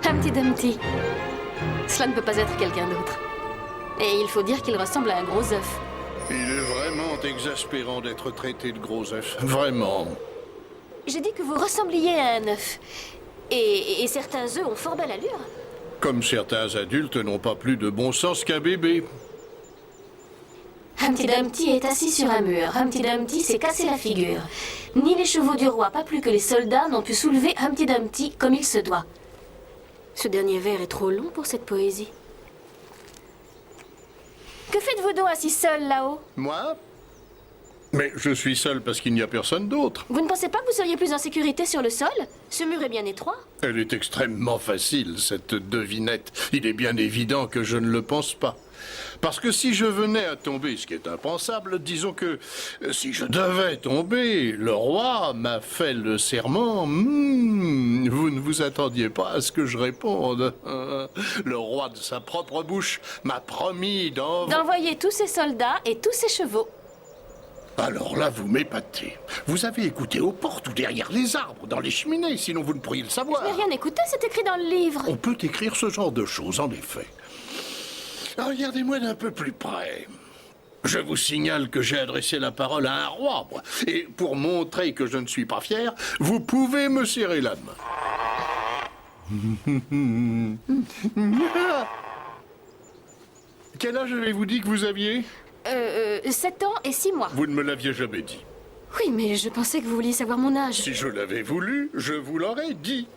Humpty Dumpty. Cela ne peut pas être quelqu'un d'autre. Et il faut dire qu'il ressemble à un gros œuf. Il est vraiment exaspérant d'être traité de gros œuf. Vraiment. J'ai dit que vous ressembliez à un œuf. Et certains œufs ont fort belle allure. Comme certains adultes n'ont pas plus de bon sens qu'un bébé. Humpty Dumpty est assis sur un mur. Humpty Dumpty s'est cassé la figure. Ni les chevaux du roi, pas plus que les soldats, n'ont pu soulever Humpty Dumpty comme il se doit. Ce dernier vers est trop long pour cette poésie. Que faites-vous donc assis seul là-haut? Moi? Mais je suis seul parce qu'il n'y a personne d'autre. Vous ne pensez pas que vous seriez plus en sécurité sur le sol? Ce mur est bien étroit. Elle est extrêmement facile, cette devinette. Il est bien évident que je ne le pense pas. Parce que si je venais à tomber, ce qui est impensable, disons que si je devais tomber, le roi m'a fait le serment. Vous ne vous attendiez pas à ce que je réponde. Le roi de sa propre bouche m'a promis d'envoyer tous ses soldats et tous ses chevaux. Alors là, vous m'épatez. Vous avez écouté aux portes ou derrière les arbres, dans les cheminées, sinon vous ne pourriez le savoir. Je n'ai rien écouté, c'est écrit dans le livre. On peut écrire ce genre de choses, en effet. Regardez-moi d'un peu plus près. Je vous signale que j'ai adressé la parole à un roi, moi. Et pour montrer que je ne suis pas fier, vous pouvez me serrer la main. Quel âge avez-vous dit que vous aviez 7 ans et 6 mois. Vous ne me l'aviez jamais dit. Oui, mais je pensais que vous vouliez savoir mon âge. Si je l'avais voulu, je vous l'aurais dit.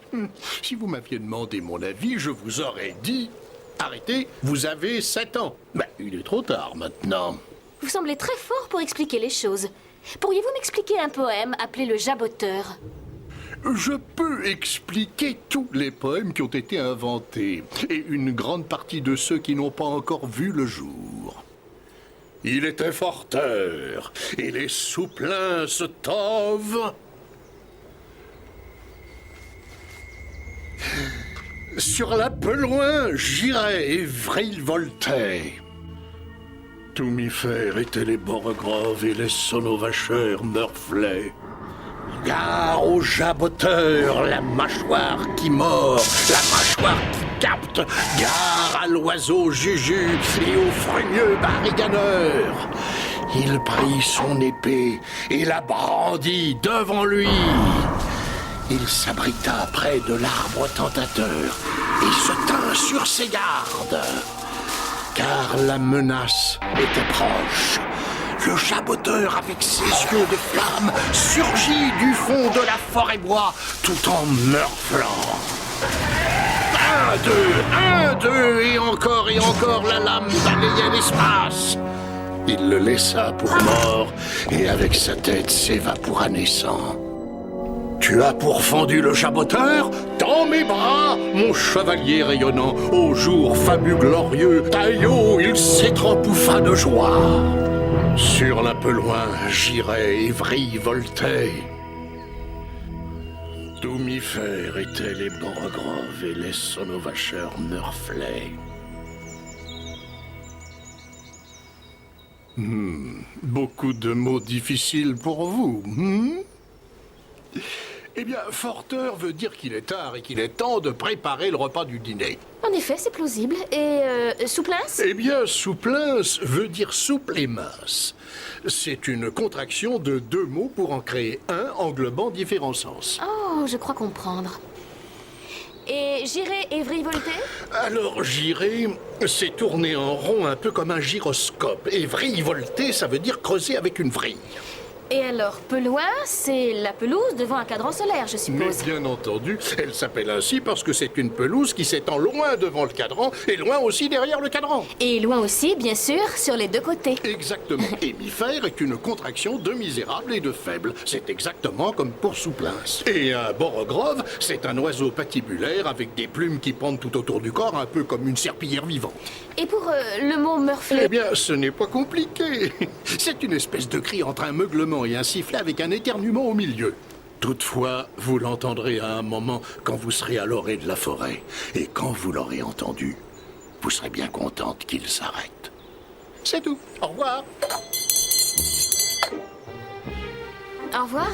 Si vous m'aviez demandé mon avis, je vous aurais dit... Arrêtez, vous avez 7 ans. Ben, il est trop tard maintenant. Vous semblez très fort pour expliquer les choses. Pourriez-vous m'expliquer un poème appelé Le Jaboteur? Je peux expliquer tous les poèmes qui ont été inventés, et une grande partie de ceux qui n'ont pas encore vu le jour. Il était forteur, et les souplins se tovent. Sur la peloin, j'irai et virevoltais. Tout m'y faire étaient les borogroves et les sonovacheurs meurflets. Gare au jaboteur, la mâchoire qui mord, la mâchoire qui capte. Gare à l'oiseau juju et au frugneux bariganeur. Il prit son épée et la brandit devant lui. Il s'abrita près de l'arbre tentateur et se tint sur ses gardes. Car la menace était proche. Le jaboteur, avec ses yeux de flamme, surgit du fond de la forêt-bois, tout en meurflant. 1, 2, et encore la lame balayait l'espace. Il le laissa pour mort, et avec sa tête s'évapora naissant. Tu as pourfendu le jaboteur? Dans mes bras, mon chevalier rayonnant, au jour fameux glorieux, Taillot, il s'étrepouffa de joie. Sur la peloin, j'irai et virevoltais. Tout m'y faire étaient les borogroves et les sonovacheurs meurflets. Beaucoup de mots difficiles pour vous, Eh bien, forteur veut dire qu'il est tard et qu'il est temps de préparer le repas du dîner. En effet, c'est plausible. Et souplins? Eh bien, souplins veut dire souple et mince. C'est une contraction de 2 mots pour en créer un englobant différents sens. Oh, je crois comprendre. Et girer et vrivolter? Alors, girer, c'est tourner en rond un peu comme un gyroscope. Et vrivolter, ça veut dire creuser avec une vrille. Et alors, peloin, c'est la pelouse devant un cadran solaire, je Mais suppose. bien entendu, elle s'appelle ainsi parce que c'est une pelouse qui s'étend loin devant le cadran et loin aussi derrière le cadran. Et loin aussi, bien sûr, sur les deux côtés. Exactement. Hémifère est une contraction de misérable et de faible. C'est exactement comme pour Souplins. Et un borogrove, c'est un oiseau patibulaire avec des plumes qui pendent tout autour du corps, un peu comme une serpillière vivante. Et pour le mot meurfle? Eh bien, ce n'est pas compliqué. C'est une espèce de cri entre un meuglement et un sifflet avec un éternuement au milieu. Toutefois, vous l'entendrez à un moment quand vous serez à l'orée de la forêt. Et quand vous l'aurez entendu, vous serez bien contente qu'il s'arrête. C'est tout. Au revoir. Au revoir.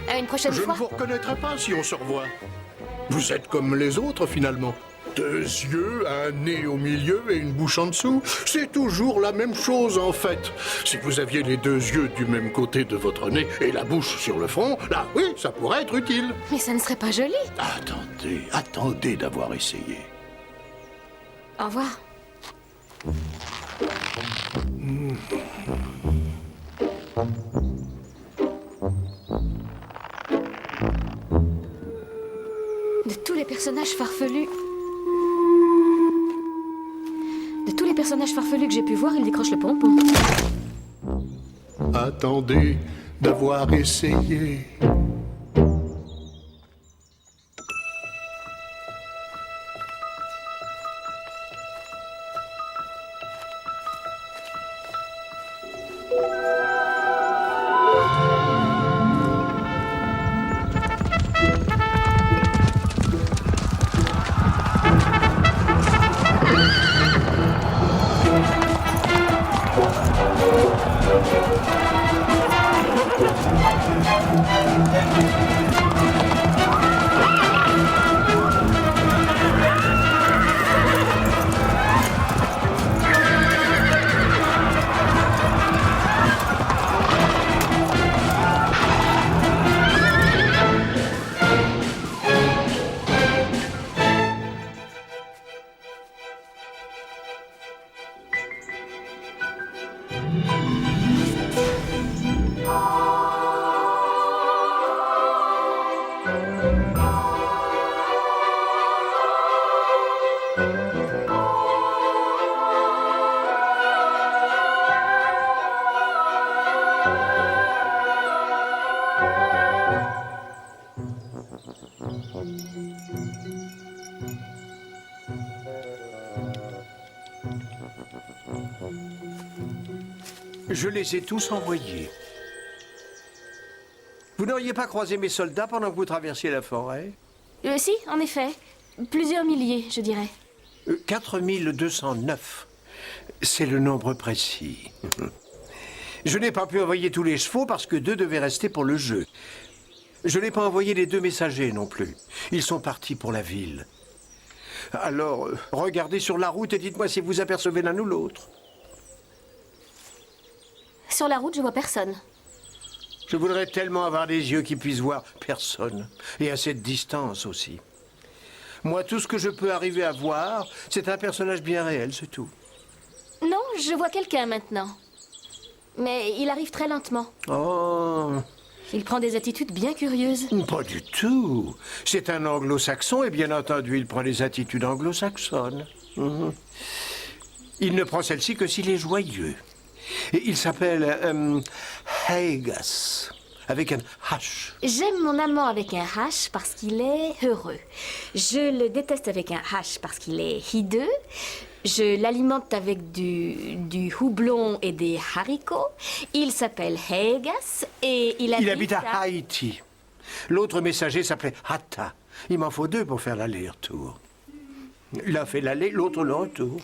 À une prochaine Je fois. ne vous reconnaîtrai pas si on se revoit. Vous êtes comme les autres, finalement. 2 yeux, un nez au milieu et une bouche en dessous. C'est toujours la même chose, en fait. Si vous aviez les 2 yeux du même côté de votre nez et la bouche sur le front, là, oui, ça pourrait être utile. Mais ça ne serait pas joli. Attendez d'avoir essayé. Au revoir. De tous les personnages farfelus... De tous les personnages farfelus que j'ai pu voir, il décroche le pompon. Attendez d'avoir essayé. Je les ai tous envoyés. Vous n'auriez pas croisé mes soldats pendant que vous traversiez la forêt? Si, en effet. Plusieurs milliers, je dirais. 4209. C'est le nombre précis. Je n'ai pas pu envoyer tous les chevaux parce que 2 devaient rester pour le jeu. Je n'ai pas envoyé les 2 messagers non plus. Ils sont partis pour la ville. Alors, regardez sur la route et dites-moi si vous apercevez l'un ou l'autre. Sur la route, je vois personne. Je voudrais tellement avoir des yeux qui puissent voir personne. Et à cette distance aussi. Moi, tout ce que je peux arriver à voir, c'est un personnage bien réel, c'est tout. Non, je vois quelqu'un maintenant. Mais il arrive très lentement. Oh, Il prend des attitudes bien curieuses. pas du tout. C'est un anglo-saxon et bien entendu, il prend des attitudes anglo-saxonnes. Mhm. Il ne prend celle-ci que s'il est joyeux. Et il s'appelle Haegas, avec un H. J'aime mon amant avec un H parce qu'il est heureux. Je le déteste avec un H parce qu'il est hideux. Je l'alimente avec du houblon et des haricots. Il s'appelle Haegas et il habite à Haïti. L'autre messager s'appelait Hatta. Il m'en faut 2 pour faire l'aller-retour. Il a fait l'aller, l'autre le retour.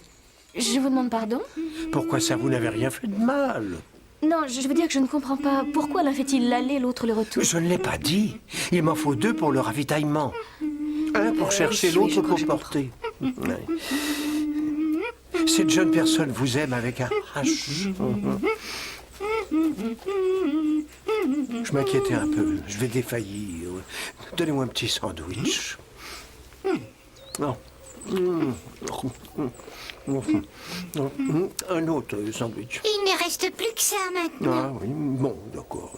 Je vous demande pardon? Pourquoi ça, vous n'avez rien fait de mal? Non, je veux dire que je ne comprends pas. Pourquoi l'un fait-il l'aller, l'autre le retour? Je ne l'ai pas dit. Il m'en faut 2 pour le ravitaillement. Un pour chercher, l'autre pour porter. Ouais. Cette jeune personne vous aime avec un H. Je m'inquiétais un peu. Je vais défaillir. Donnez-moi un petit sandwich. Non. Un autre sandwich. Il ne reste plus que ça maintenant. Ah oui, bon, d'accord.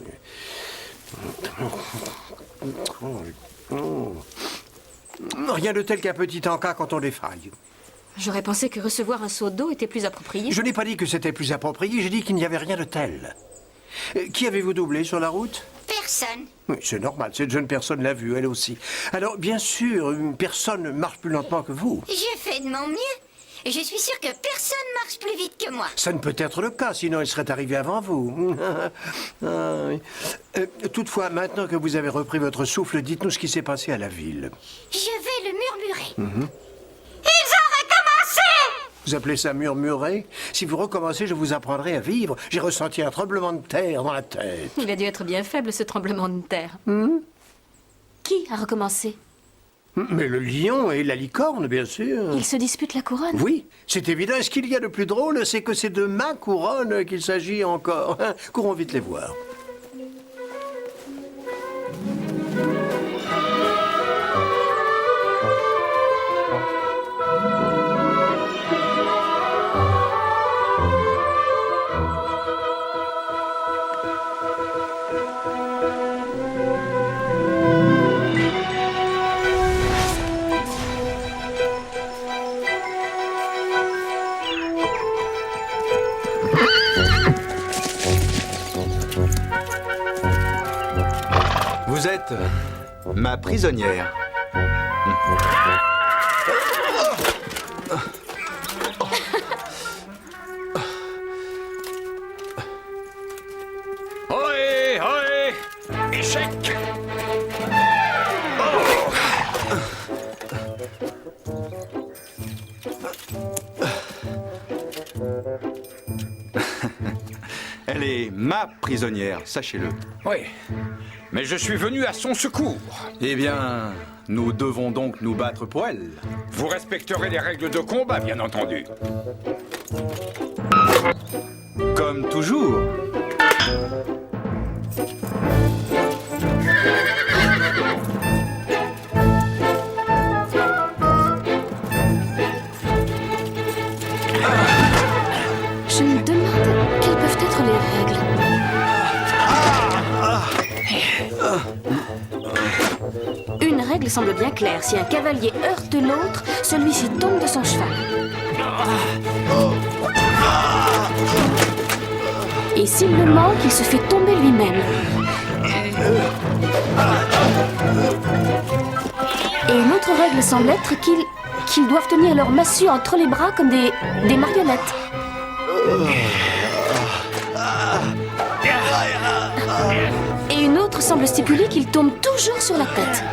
Rien de tel qu'un petit encas quand on défaille. J'aurais pensé que recevoir un seau d'eau était plus approprié. Je n'ai pas dit que c'était plus approprié, j'ai dit qu'il n'y avait rien de tel. Qui avez-vous doublé sur la route? Personne. Oui, c'est normal, cette jeune personne l'a vu, elle aussi. Alors, bien sûr, une personne marche plus lentement que vous. Je fais de mon mieux. Je suis sûre que personne marche plus vite que moi. Ça ne peut être le cas, sinon il serait arrivé avant vous. Ah, oui. Toutefois, maintenant que vous avez repris votre souffle, dites-nous ce qui s'est passé à la ville. Je vais le murmurer. Mhm. Ils ont recommencé! Vous appelez ça murmurer? Si vous recommencez, je vous apprendrai à vivre. J'ai ressenti un tremblement de terre dans la tête. Il a dû être bien faible, ce tremblement de terre. Qui a recommencé? Mais le lion et la licorne, bien sûr. Ils se disputent la couronne? Oui, c'est évident. Et ce qu'il y a de plus drôle, c'est que c'est de ma couronne qu'il s'agit encore. Courons vite les voir. Vous êtes ma prisonnière. Ohé, ohé! Échec! Elle est ma prisonnière, sachez-le. Oui, mais je suis venu à son secours. Eh bien, nous devons donc nous battre pour elle. Vous respecterez les règles de combat, bien entendu. Comme toujours. Je me demande quelles peuvent être les règles. Une règle semble bien claire. Si un cavalier heurte l'autre, celui-ci tombe de son cheval. Et s'il le manque, il se fait tomber lui-même. Et une autre règle semble être qu'ils doivent tenir leur massue entre les bras comme des marionnettes. Et une autre semble stipuler qu'ils tombent toujours sur la tête.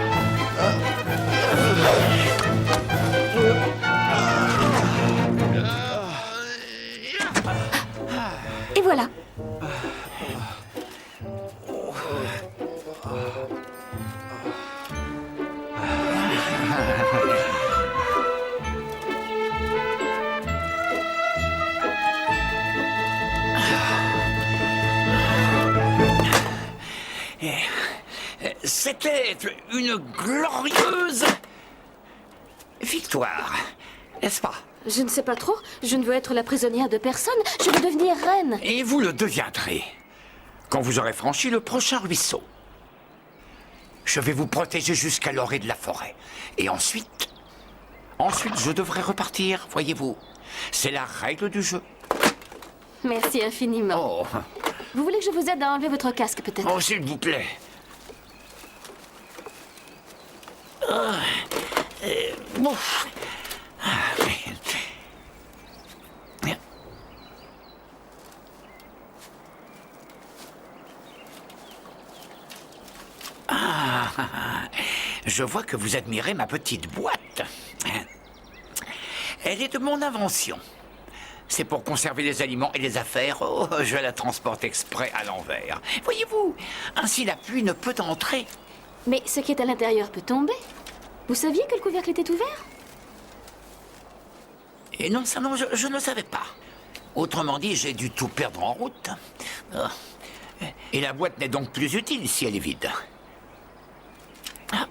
Et voilà. C'était une glorieuse victoire, n'est-ce pas? Je ne sais pas trop. Je ne veux être la prisonnière de personne. Je veux devenir reine. Et vous le deviendrez quand vous aurez franchi le prochain ruisseau. Je vais vous protéger jusqu'à l'orée de la forêt. Et ensuite, je devrais repartir, voyez-vous. C'est la règle du jeu. Merci infiniment. Oh, Vous voulez que je vous aide à enlever votre casque, peut-être? oh s'il vous plaît. Bon. Je vois que vous admirez ma petite boîte. Elle est de mon invention. C'est pour conserver les aliments et les affaires. Oh, je la transporte exprès à l'envers. Voyez-vous, ainsi la pluie ne peut entrer. Mais ce qui est à l'intérieur peut tomber. Vous saviez que le couvercle était ouvert? Et non, ça non, je ne savais pas. Autrement dit, j'ai dû tout perdre en route. Ah. Et la boîte n'est donc plus utile si elle est vide. Ah.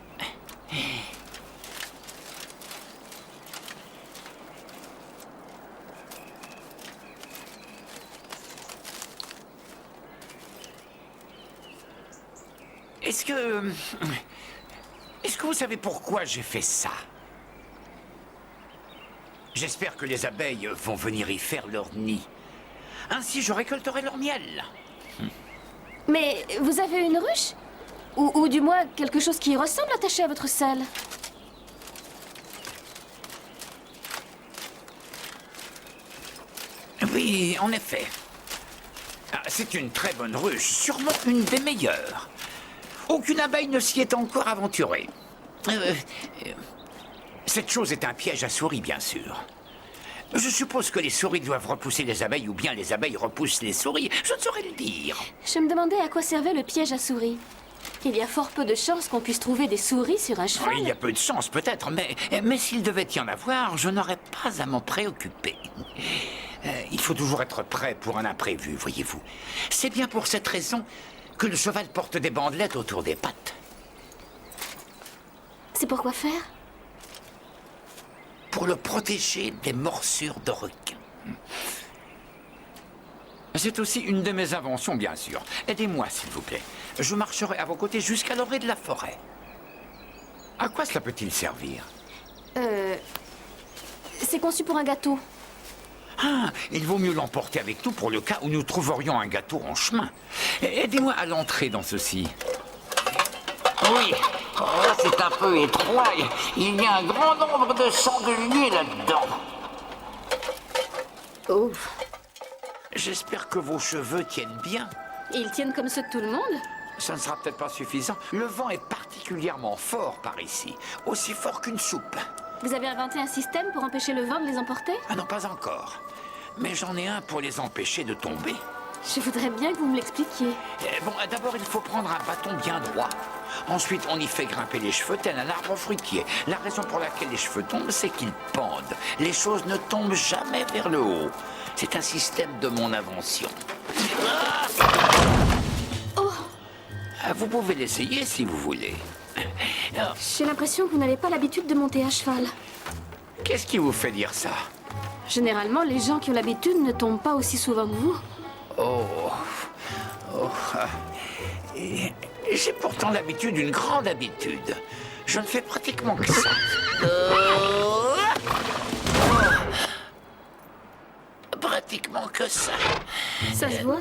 Est-ce que vous savez pourquoi j'ai fait ça? J'espère que les abeilles vont venir y faire leur nid. Ainsi, je récolterai leur miel. Mais vous avez une ruche? Ou du moins quelque chose qui y ressemble attaché à votre selle? Oui, en effet. C'est une très bonne ruche, sûrement une des meilleures. Aucune abeille ne s'y est encore aventurée. Cette chose est un piège à souris, bien sûr. Je suppose que les souris doivent repousser les abeilles ou bien les abeilles repoussent les souris. Je ne saurais le dire. Je me demandais à quoi servait le piège à souris. Il y a fort peu de chances qu'on puisse trouver des souris sur un cheval. Il y a peu de chance, peut-être, mais s'il devait y en avoir, je n'aurais pas à m'en préoccuper. Il faut toujours être prêt pour un imprévu, voyez-vous. C'est bien pour cette raison que le cheval porte des bandelettes autour des pattes. C'est pour quoi faire? Pour le protéger des morsures de requins. C'est aussi une de mes inventions, bien sûr. Aidez-moi, s'il vous plaît. Je marcherai à vos côtés jusqu'à l'orée de la forêt. À quoi cela peut-il servir? C'est conçu pour un gâteau. Ah, il vaut mieux l'emporter avec nous pour le cas où nous trouverions un gâteau en chemin. Aidez-moi à l'entrer dans ceci. Oui, c'est un peu étroit. Il y a un grand nombre de chandeliers là-dedans. Oh. J'espère que vos cheveux tiennent bien. Ils tiennent comme ceux de tout le monde? Ça ne sera peut-être pas suffisant. Le vent est particulièrement fort par ici. Aussi fort qu'une soupe. Vous avez inventé un système pour empêcher le vent de les emporter? Ah non, pas encore. Mais j'en ai un pour les empêcher de tomber. Je voudrais bien que vous me l'expliquiez. Bon, d'abord, il faut prendre un bâton bien droit. Ensuite, on y fait grimper les cheveux tel un arbre fruitier. La raison pour laquelle les cheveux tombent, c'est qu'ils pendent. Les choses ne tombent jamais vers le haut. C'est un système de mon invention. Oh! Vous pouvez l'essayer si vous voulez. J'ai l'impression que vous n'avez pas l'habitude de monter à cheval. Qu'est-ce qui vous fait dire ça? Généralement, les gens qui ont l'habitude ne tombent pas aussi souvent que vous. J'ai pourtant l'habitude, une grande habitude. Je ne fais pratiquement que ça. Pratiquement que ça. Ça se voit?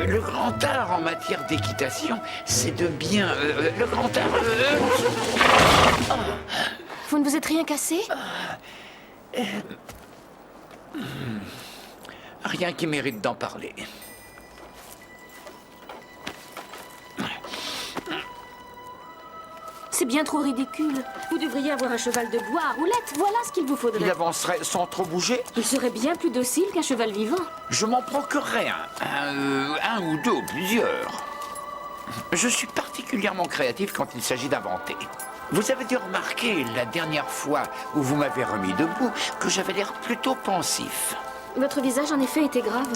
Le grand art en matière d'équitation, c'est de bien... le grand art... Vous ne vous êtes rien cassé? Rien qui mérite d'en parler. C'est bien trop ridicule. Vous devriez avoir un cheval de bois à roulettes. Voilà ce qu'il vous faudrait. Il avancerait sans trop bouger? Il serait bien plus docile qu'un cheval vivant. Je m'en procurerai un ou deux ou plusieurs. Je suis particulièrement créatif quand il s'agit d'inventer. Vous avez dû remarquer la dernière fois où vous m'avez remis debout que j'avais l'air plutôt pensif. Votre visage, en effet, était grave.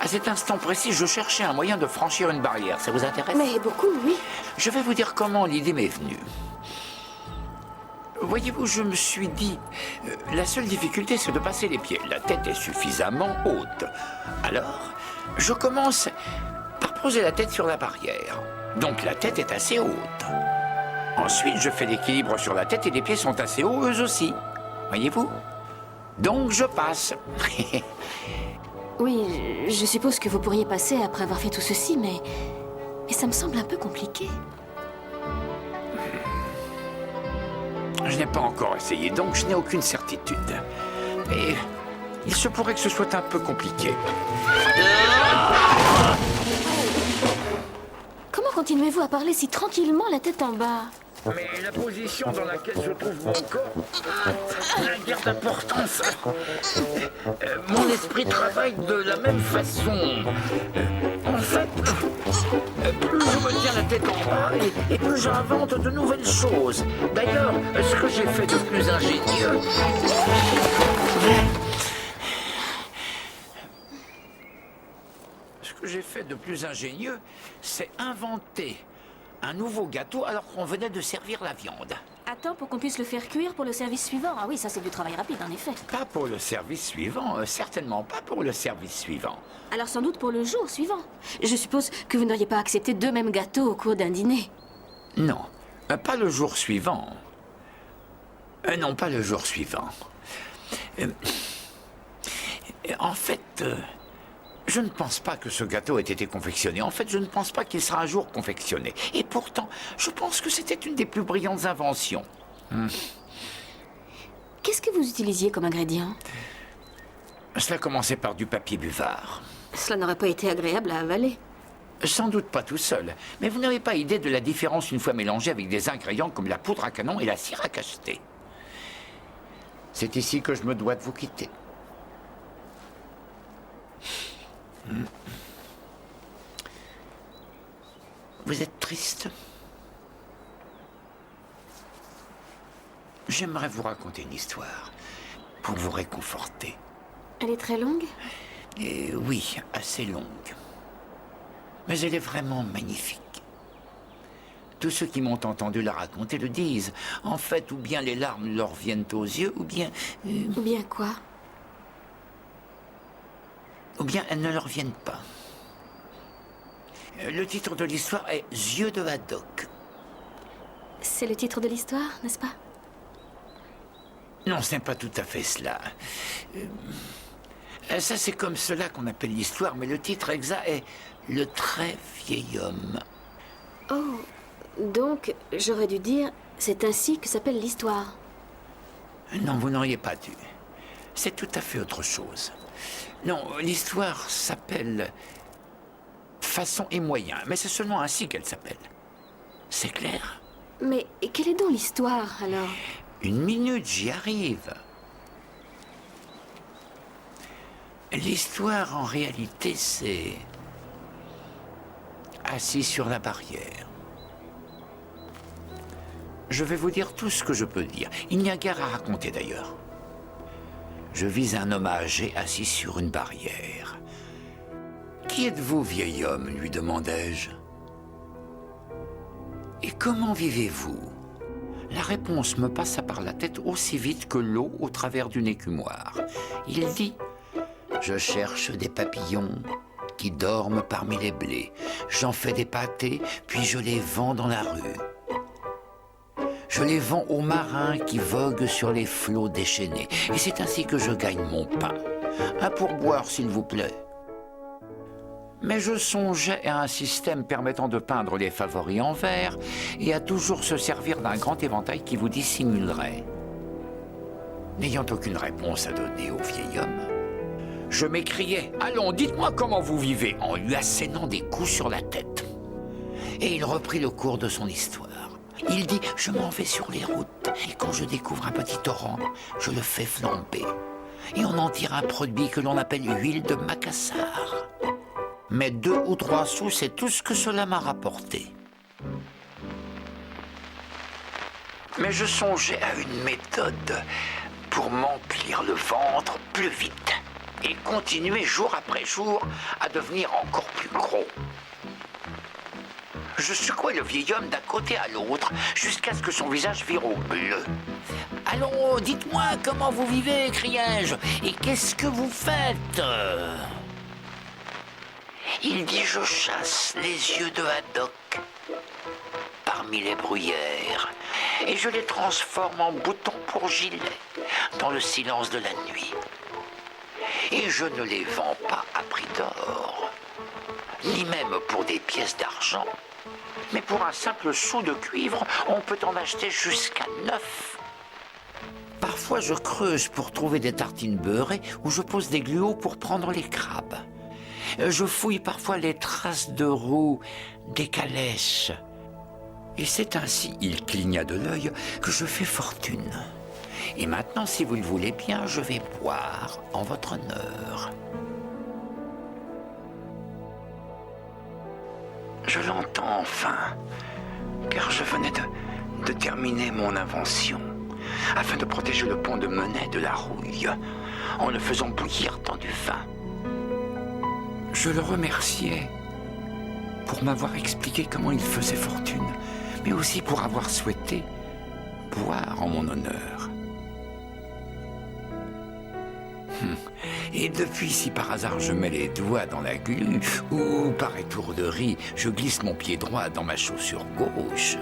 À cet instant précis, je cherchais un moyen de franchir une barrière. Ça vous intéresse? Mais beaucoup, oui. Je vais vous dire comment l'idée m'est venue. Voyez-vous, je me suis dit, la seule difficulté, c'est de passer les pieds. La tête est suffisamment haute. Alors, je commence par poser la tête sur la barrière. Donc la tête est assez haute. Ensuite, je fais l'équilibre sur la tête et les pieds sont assez hauts eux aussi. Voyez-vous? Donc je passe. Oui, je suppose que vous pourriez passer après avoir fait tout ceci, mais ça me semble un peu compliqué. Je n'ai pas encore essayé, donc je n'ai aucune certitude. Mais il se pourrait que ce soit un peu compliqué. Comment continuez-vous à parler si tranquillement, la tête en bas? Mais la position dans laquelle se trouve mon corps n'a guère d'importance. Mon esprit travaille de la même façon. En fait, plus je me tiens la tête en bas et plus j'invente de nouvelles choses. D'ailleurs, ce que j'ai fait de plus ingénieux... Ce que j'ai fait de plus ingénieux, c'est inventer un nouveau gâteau alors qu'on venait de servir la viande. Attends pour qu'on puisse le faire cuire pour le service suivant. Ah oui, ça c'est du travail rapide en effet. Pas pour le service suivant, certainement pas pour le service suivant. Alors sans doute pour le jour suivant. Je suppose que vous n'auriez pas accepté 2 mêmes gâteaux au cours d'un dîner. Non, pas le jour suivant. Non, pas le jour suivant. En fait, je ne pense pas que ce gâteau ait été confectionné. En fait, je ne pense pas qu'il sera un jour confectionné. Et pourtant, je pense que c'était une des plus brillantes inventions. Qu'est-ce que vous utilisiez comme ingrédient? Cela commençait par du papier buvard. Cela n'aurait pas été agréable à avaler. Sans doute pas tout seul. Mais vous n'avez pas idée de la différence une fois mélangée avec des ingrédients comme la poudre à canon et la cire à cacheter. C'est ici que je me dois de vous quitter. Vous êtes triste? J'aimerais vous raconter une histoire pour vous réconforter. Elle est très longue? Oui, assez longue. Mais elle est vraiment magnifique. Tous ceux qui m'ont entendu la raconter le disent. En fait, ou bien les larmes leur viennent aux yeux, ou bien... Ou bien quoi? Ou bien elles ne leur viennent pas. Le titre de l'histoire est « Yeux de Haddock ». C'est le titre de l'histoire, n'est-ce pas? Non, ce n'est pas tout à fait cela. Ça, c'est comme cela qu'on appelle l'histoire, mais le titre exact est « Le très vieil homme ». Oh, donc j'aurais dû dire « C'est ainsi que s'appelle l'histoire ». Non, vous n'auriez pas dû. C'est tout à fait autre chose. Non, l'histoire s'appelle Façon et Moyens, mais c'est seulement ainsi qu'elle s'appelle. C'est clair? Mais quelle est donc l'histoire, alors? Une minute, j'y arrive. L'histoire, en réalité, c'est... Assis sur la barrière. Je vais vous dire tout ce que je peux dire. Il n'y a guère à raconter, d'ailleurs. Je vis un homme âgé assis sur une barrière. « Qui êtes-vous, vieil homme ?» lui demandai-je. « Et comment vivez-vous » La réponse me passa par la tête aussi vite que l'eau au travers d'une écumoire. Il dit « Je cherche des papillons qui dorment parmi les blés. J'en fais des pâtés, puis je les vends dans la rue. Je les vends aux marins qui voguent sur les flots déchaînés. Et c'est ainsi que je gagne mon pain. Un pourboire, s'il vous plaît. » Mais je songeais à un système permettant de peindre les favoris en vert et à toujours se servir d'un grand éventail qui vous dissimulerait. N'ayant aucune réponse à donner au vieil homme, je m'écriai « Allons, dites-moi comment vous vivez » en lui assénant des coups sur la tête. Et il reprit le cours de son histoire. Il dit « Je m'en vais sur les routes et quand je découvre un petit torrent, je le fais flamber. Et on en tire un produit que l'on appelle huile de macassar. Mais 2 ou 3 sous, c'est tout ce que cela m'a rapporté. Mais je songeais à une méthode pour m'emplir le ventre plus vite et continuer jour après jour à devenir encore plus gros. Je secouais le vieil homme d'un côté à l'autre jusqu'à ce que son visage vire au bleu. « Allons, dites-moi comment vous vivez » criai-je. « Et qu'est-ce que vous faites ?» Il dit « Je chasse les yeux de Haddock parmi les bruyères et je les transforme en boutons pour gilets dans le silence de la nuit. Et je ne les vends pas à prix d'or, ni même pour des pièces d'argent, mais pour un simple sou de cuivre, on peut en acheter jusqu'à 9. Parfois, je creuse pour trouver des tartines beurrées ou je pose des gluaux pour prendre les crabes. Je fouille parfois les traces de roues des calèches. Et c'est ainsi, il cligna de l'œil, que je fais fortune. Et maintenant, si vous le voulez bien, je vais boire en votre honneur. Je l'entends enfin, car je venais de terminer mon invention, afin de protéger le pont de Menet de la rouille, en le faisant bouillir dans du vin. Je le remerciais pour m'avoir expliqué comment il faisait fortune, mais aussi pour avoir souhaité boire en mon honneur. Et depuis, si par hasard je mets les doigts dans la glu, ou par étourderie, je glisse mon pied droit dans ma chaussure gauche,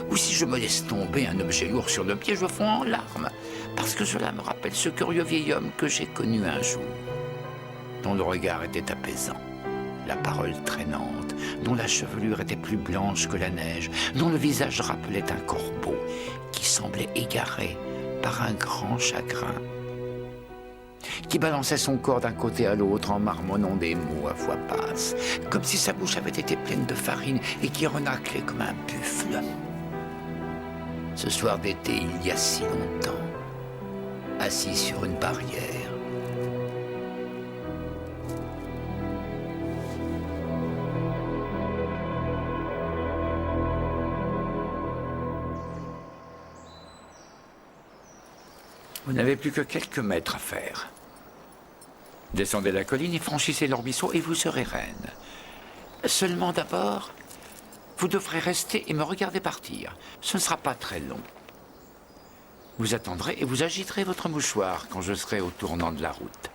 ou si je me laisse tomber un objet lourd sur le pied, je fonds en larmes, parce que cela me rappelle ce curieux vieil homme que j'ai connu un jour, dont le regard était apaisant, la parole traînante, dont la chevelure était plus blanche que la neige, dont le visage rappelait un corbeau qui semblait égaré par un grand chagrin, qui balançait son corps d'un côté à l'autre en marmonnant des mots à voix basse, comme si sa bouche avait été pleine de farine et qui renâclait comme un buffle. Ce soir d'été, il y a si longtemps, assis sur une barrière, vous n'avez plus que quelques mètres à faire. Descendez la colline et franchissez l'Orbiceau et vous serez reine. Seulement d'abord, vous devrez rester et me regarder partir. Ce ne sera pas très long. Vous attendrez et vous agiterez votre mouchoir quand je serai au tournant de la route.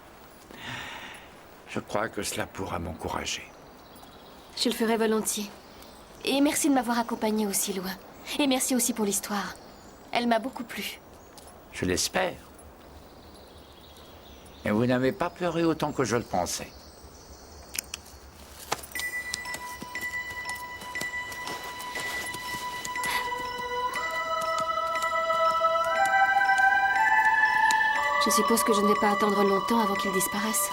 Je crois que cela pourra m'encourager. Je le ferai volontiers. Et merci de m'avoir accompagnée aussi loin. Et merci aussi pour l'histoire. Elle m'a beaucoup plu. Je l'espère. Et vous n'avez pas pleuré autant que je le pensais. Je suppose que je ne vais pas attendre longtemps avant qu'il disparaisse.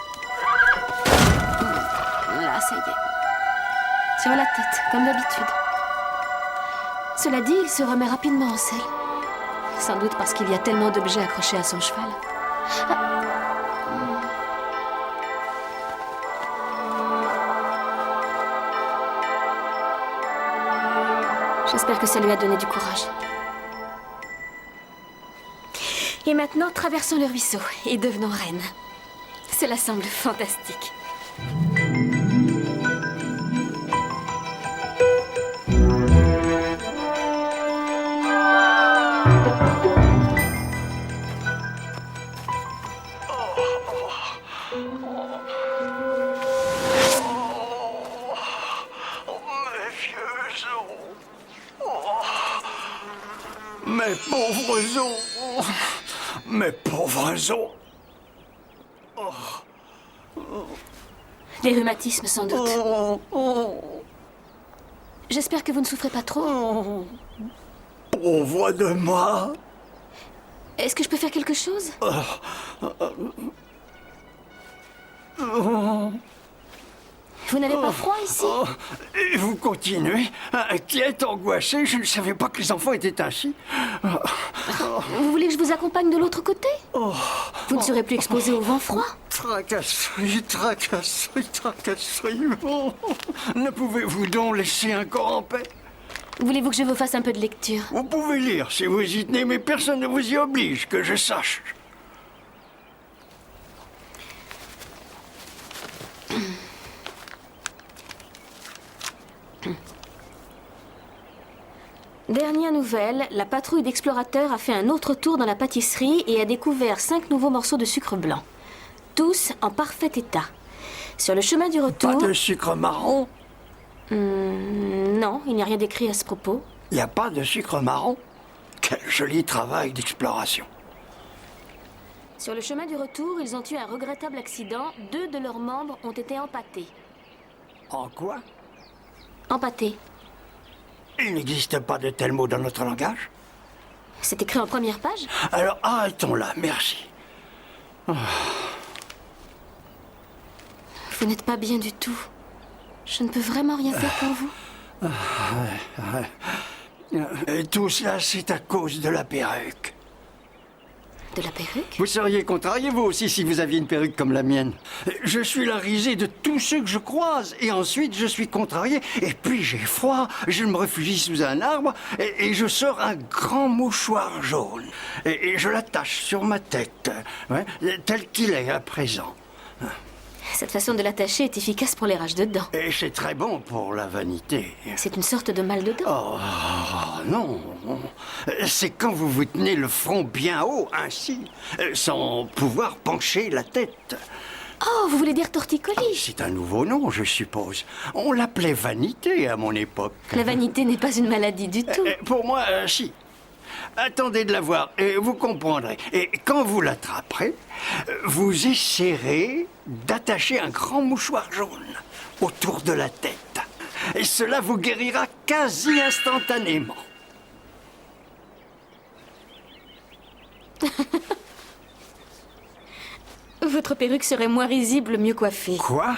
Là, ça y est. Sur la tête, comme d'habitude. Cela dit, il se remet rapidement en selle. Sans doute parce qu'il y a tellement d'objets accrochés à son cheval. Ah. J'espère que ça lui a donné du courage. Et maintenant, traversons le ruisseau et devenons reines. Cela semble fantastique. Mes pauvres os. Mes pauvres os. Les rhumatismes, sans doute. J'espère que vous ne souffrez pas trop. Pauvre de moi. Est-ce que je peux faire quelque chose? Vous n'avez pas froid ici? Et vous continuez, inquiète, angoissée. Je ne savais pas que les enfants étaient ainsi. Vous voulez que je vous accompagne de l'autre côté? Vous ne serez plus exposé au vent froid? Tracasserie, bon. Ne pouvez-vous donc laisser un corps en paix? Voulez-vous que je vous fasse un peu de lecture? Vous pouvez lire si vous y tenez, mais personne ne vous y oblige, que je sache. Dernière nouvelle, la patrouille d'explorateurs a fait un autre tour dans la pâtisserie et a découvert 5 nouveaux morceaux de sucre blanc. Tous en parfait état. Sur le chemin du retour... Pas de sucre marron? Non, il n'y a rien d'écrit à ce propos. Il n'y a pas de sucre marron? Quel joli travail d'exploration. Sur le chemin du retour, ils ont eu un regrettable accident. 2 de leurs membres ont été empâtés. En quoi? Empâtés. Il n'existe pas de tel mot dans notre langage? C'est écrit en première page? Alors arrêtons là, merci. Vous n'êtes pas bien du tout. Je ne peux vraiment rien faire pour vous. Et tout cela, c'est à cause de la perruque. De la perruque? Vous seriez contrarié, vous aussi, si vous aviez une perruque comme la mienne. Je suis la risée de tous ceux que je croise. Et ensuite, je suis contrarié. Et puis, j'ai froid. Je me réfugie sous un arbre. Et je sors un grand mouchoir jaune. Et je l'attache sur ma tête. Ouais, tel qu'il est à présent. Cette façon de l'attacher est efficace pour les rages de dents. Et c'est très bon pour la vanité. C'est une sorte de mal de dents. Oh, non. C'est quand vous vous tenez le front bien haut, ainsi, sans pouvoir pencher la tête. Oh, vous voulez dire torticolis? C'est un nouveau nom, je suppose. On l'appelait vanité à mon époque. La vanité n'est pas une maladie du tout. Pour moi, si. Attendez de la voir et vous comprendrez. Et quand vous l'attraperez, vous essaierez d'attacher un grand mouchoir jaune autour de la tête. Et cela vous guérira quasi instantanément. Votre perruque serait moins risible, mieux coiffée. Quoi?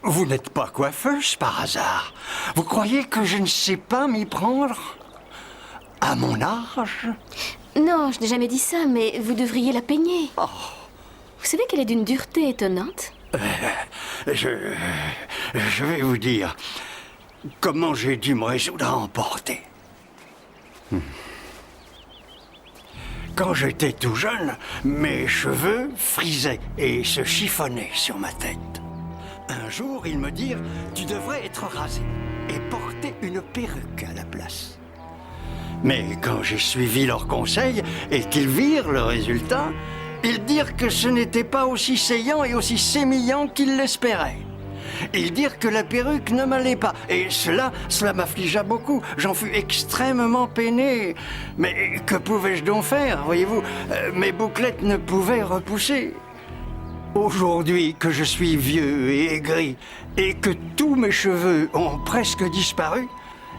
Vous n'êtes pas coiffeuse par hasard? Vous croyez que je ne sais pas m'y prendre? À mon âge? Non, je n'ai jamais dit ça, mais vous devriez la peigner. Oh. Vous savez qu'elle est d'une dureté étonnante? Je vais vous dire comment j'ai dû me résoudre à en porter. Quand j'étais tout jeune, mes cheveux frisaient et se chiffonnaient sur ma tête. Un jour, ils me dirent « Tu devrais être rasé et porter une perruque à la place. » Mais quand j'ai suivi leurs conseils et qu'ils virent le résultat, ils dirent que ce n'était pas aussi saillant et aussi sémillant qu'ils l'espéraient. Ils dirent que la perruque ne m'allait pas, et cela m'affligea beaucoup. J'en fus extrêmement peiné. Mais que pouvais-je donc faire, voyez-vous? Mes bouclettes ne pouvaient repousser. Aujourd'hui que je suis vieux et aigri, et que tous mes cheveux ont presque disparu,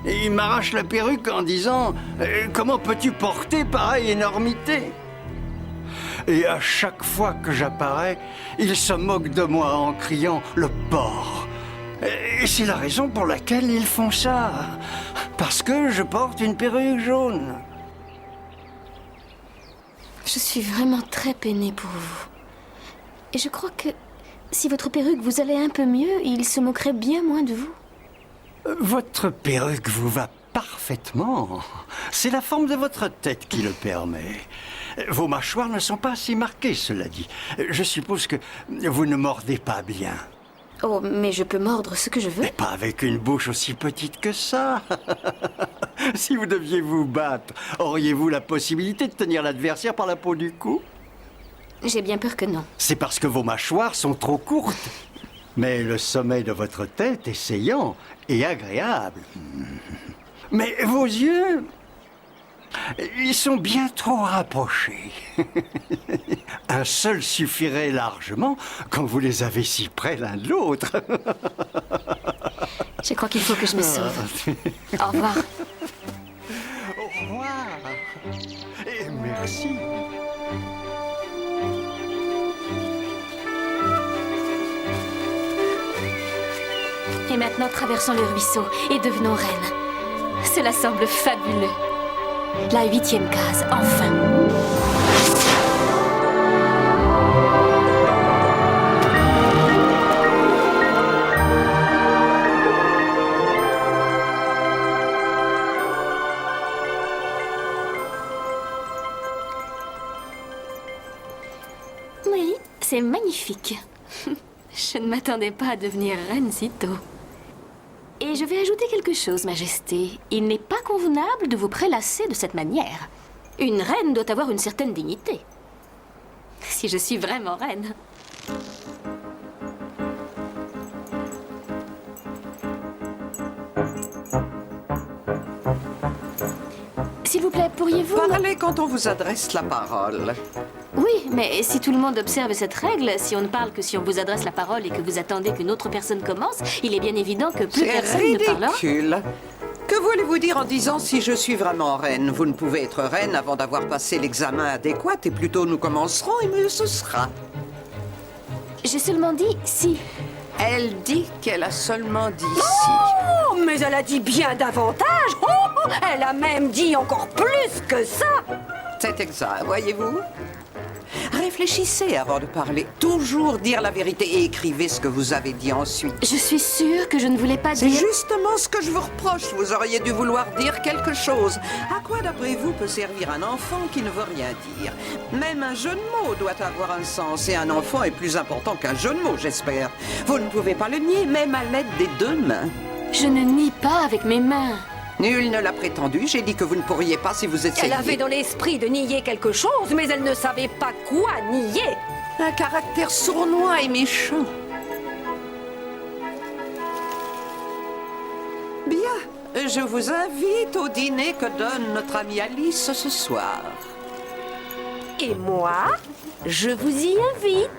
ils m'arrachent la perruque en disant « Comment peux-tu porter pareille énormité ?» Et à chaque fois que j'apparais, ils se moquent de moi en criant « le porc ». Et c'est la raison pour laquelle ils font ça. Parce que je porte une perruque jaune. Je suis vraiment très peinée pour vous. Et je crois que si votre perruque vous allait un peu mieux, il se moquerait bien moins de vous. Votre perruque vous va parfaitement. C'est la forme de votre tête qui le permet. Vos mâchoires ne sont pas assez marquées, cela dit. Je suppose que vous ne mordez pas bien. Oh, mais je peux mordre ce que je veux. Mais pas avec une bouche aussi petite que ça. Si vous deviez vous battre, auriez-vous la possibilité de tenir l'adversaire par la peau du cou? J'ai bien peur que non. C'est parce que vos mâchoires sont trop courtes. Mais le sommet de votre tête est saillant et agréable. Mais vos yeux, ils sont bien trop rapprochés. Un seul suffirait largement quand vous les avez si près l'un de l'autre. Je crois qu'il faut que je me sauve. Au revoir. Au revoir. Et merci. Et maintenant, traversons le ruisseau et devenons reines. Cela semble fabuleux. La 8e case, enfin. Oui, c'est magnifique. Je ne m'attendais pas à devenir reine si tôt. Et je vais ajouter quelque chose, Majesté. Il n'est pas convenable de vous prélasser de cette manière. Une reine doit avoir une certaine dignité. Si je suis vraiment reine. S'il vous plaît, pourriez-vous... Parlez quand on vous adresse la parole. Oui, mais si tout le monde observe cette règle, si on ne parle que si on vous adresse la parole et que vous attendez qu'une autre personne commence, il est bien évident que plus personne ne parlera. C'est ridicule. Que voulez-vous dire en disant si je suis vraiment reine? Vous ne pouvez être reine avant d'avoir passé l'examen adéquat et plus tôt nous commencerons et mieux ce sera. J'ai seulement dit si. Elle dit qu'elle a seulement dit Oh, mais elle a dit bien davantage. Oh, elle a même dit encore plus que ça. C'est exact, voyez-vous. Réfléchissez avant de parler. Toujours dire la vérité et écrivez ce que vous avez dit ensuite. Je suis sûre que je ne voulais pas C'est dire... justement ce que je vous reproche. Vous auriez dû vouloir dire quelque chose. À quoi, d'après vous, peut servir un enfant qui ne veut rien dire? Même un jeu de mots doit avoir un sens. Et un enfant est plus important qu'un jeu de mots, j'espère. Vous ne pouvez pas le nier, même à l'aide des deux mains. Je ne nie pas avec mes mains. Nul ne l'a prétendu. J'ai dit que vous ne pourriez pas si vous essayiez. Elle avait dans l'esprit de nier quelque chose, mais elle ne savait pas quoi nier. Un caractère sournois et méchant. Bien, je vous invite au dîner que donne notre amie Alice ce soir. Et moi, je vous y invite.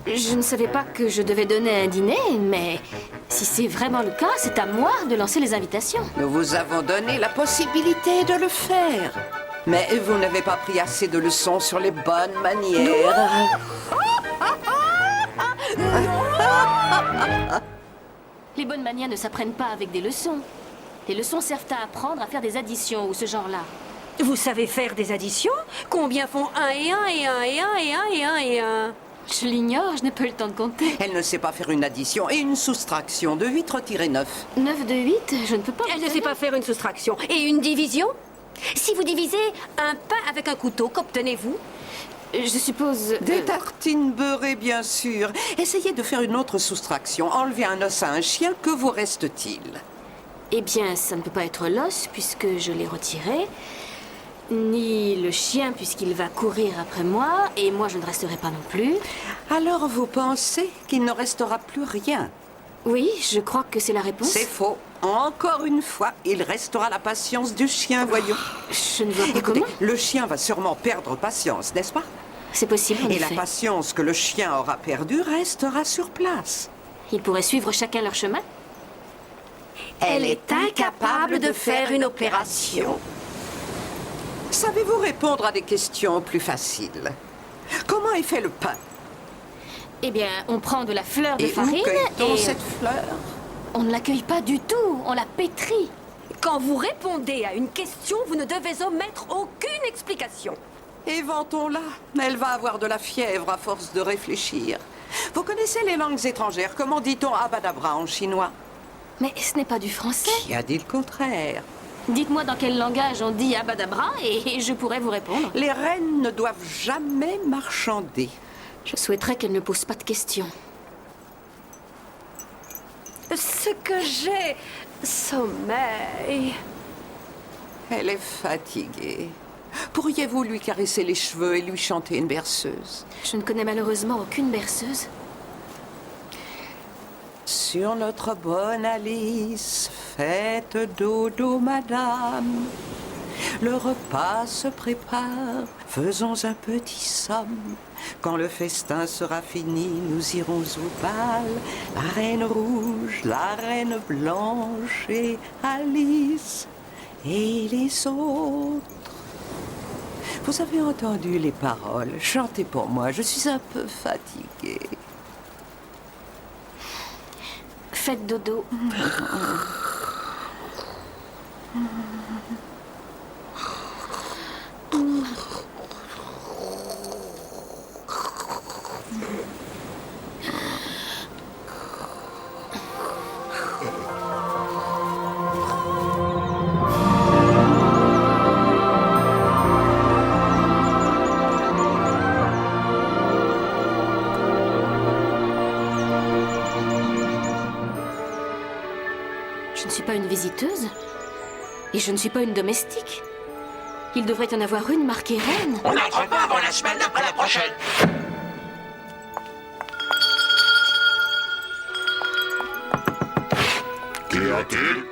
Je ne savais pas que je devais donner un dîner, mais si c'est vraiment le cas, c'est à moi de lancer les invitations. Nous vous avons donné la possibilité de le faire. Mais vous n'avez pas pris assez de leçons sur les bonnes manières. Les bonnes manières ne s'apprennent pas avec des leçons. Les leçons servent à apprendre à faire des additions ou ce genre-là. Vous savez faire des additions? Combien font 1 et 1 et 1 et 1 et 1 et 1 et 1? Je l'ignore, je n'ai pas eu le temps de compter. Elle ne sait pas faire une addition et une soustraction de 8 retirer 9. 9 de 8, je ne peux pas... Elle ne sait pas faire une soustraction. Et une division? Si vous divisez un pain avec un couteau, qu'obtenez-vous? Je suppose... Des tartines beurrées, bien sûr. Essayez de faire une autre soustraction. Enlevez un os à un chien, que vous reste-t-il? Eh bien, ça ne peut pas être l'os, puisque je l'ai retiré. Ni le chien, puisqu'il va courir après moi, et moi je ne resterai pas non plus. Alors vous pensez qu'il ne restera plus rien? Oui, je crois que c'est la réponse. C'est faux. Encore une fois, il restera la patience du chien, voyons. Je ne vois pas Écoutez, comment. le chien va sûrement perdre patience, n'est-ce pas? C'est possible, en Et effet. la patience que le chien aura perdue restera sur place. Ils pourraient suivre chacun leur chemin. Elle est incapable de faire une opération. Savez-vous répondre à des questions plus faciles? Comment est fait le pain? Eh bien, on prend de la fleur de Et farine où cueille-t-on et... cette fleur? On ne l'accueille pas du tout, on la pétrit. Quand vous répondez à une question, vous ne devez omettre aucune explication. Éventons-la. Elle va avoir de la fièvre à force de réfléchir. Vous connaissez les langues étrangères? Comment dit-on abadabra en chinois? Mais ce n'est pas du français. Qui a dit le contraire? Dites-moi dans quel langage on dit abadabra et je pourrais vous répondre. Les reines ne doivent jamais marchander. Je souhaiterais qu'elle ne pose pas de questions. Ce que j'ai... sommeil. Elle est fatiguée. Pourriez-vous lui caresser les cheveux et lui chanter une berceuse? Je ne connais malheureusement aucune berceuse. Sur notre bonne Alice, faites dodo, madame. Le repas se prépare, faisons un petit somme. Quand le festin sera fini, nous irons au bal. La reine rouge, la reine blanche et Alice et les autres. Vous avez entendu les paroles. Chantez pour moi, je suis un peu fatiguée. Faites dodo. Je ne suis pas une visiteuse. Et je ne suis pas une domestique. Il devrait y en avoir une marquée reine. On n'entre pas avant la semaine après la prochaine. Qu'y a-t-il?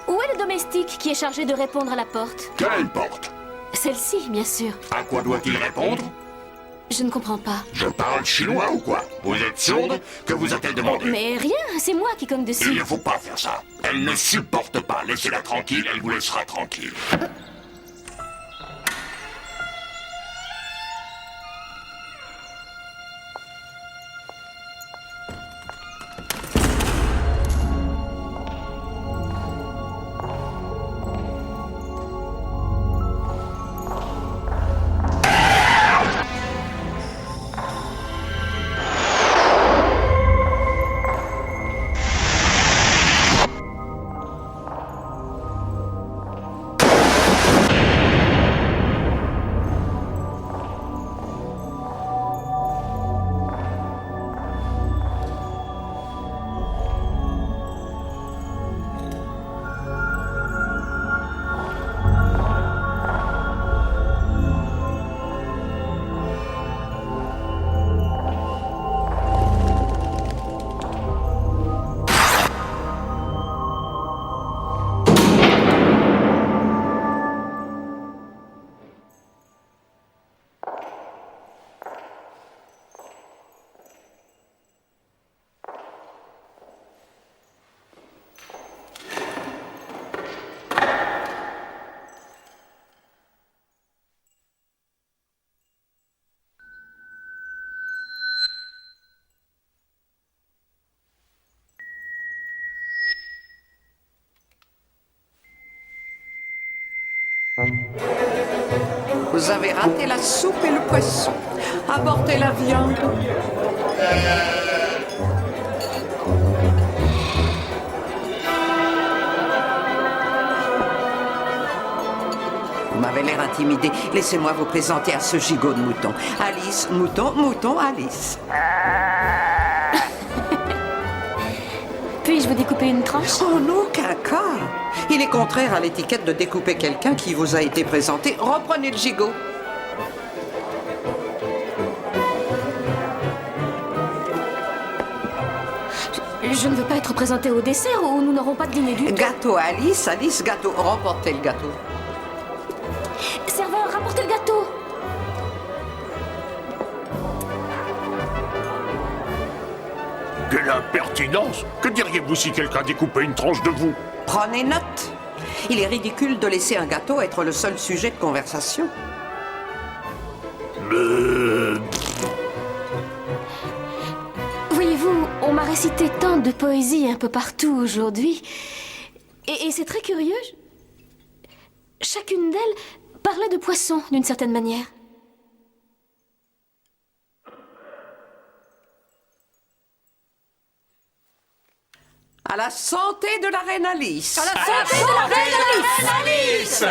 Où est le domestique qui est chargé de répondre à la porte? Quelle porte? Celle-ci, bien sûr. À quoi doit-il répondre? Je ne comprends pas. Je parle chinois ou quoi? Vous êtes sourde? Que vous a-t-elle demandé? Mais rien, c'est moi qui cogne dessus. Il ne faut pas faire ça. Elle ne supporte pas. Laissez-la tranquille, elle vous laissera tranquille. Vous avez raté la soupe et le poisson. Apportez la viande. Vous m'avez l'air intimidé. Laissez-moi vous présenter à ce gigot de mouton. Alice, mouton, mouton, Alice. Puis-je vous découper une tranche? En aucun cas. Il est contraire à l'étiquette de découper quelqu'un qui vous a été présenté. Reprenez le gigot. Je ne veux pas être présentée au dessert ou nous n'aurons pas de dîner du tout. Gâteau, Alice, Alice, gâteau. Remportez le gâteau. Serveur, rapportez le gâteau. Quelle impertinence! Que diriez-vous si quelqu'un découpait une tranche de vous? Prenez note. Il est ridicule de laisser un gâteau être le seul sujet de conversation. Voyez-vous, on m'a récité tant de poésie un peu partout aujourd'hui. Et c'est très curieux. Chacune d'elles parlait de poisson d'une certaine manière. À la santé de la reine Alice. À la santé de la reine Alice.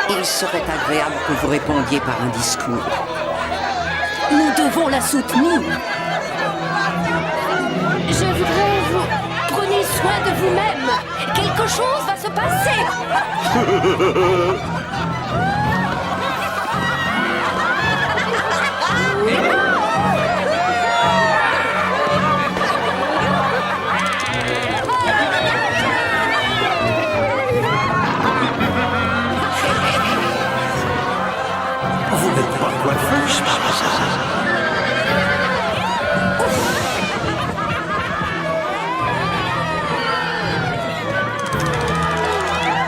Il serait agréable que vous répondiez par un discours. Nous devons la soutenir. Je voudrais vous... Prenez soin de vous-même. Quelque chose va se passer. Vous n'êtes pas coiffeuse par hasard?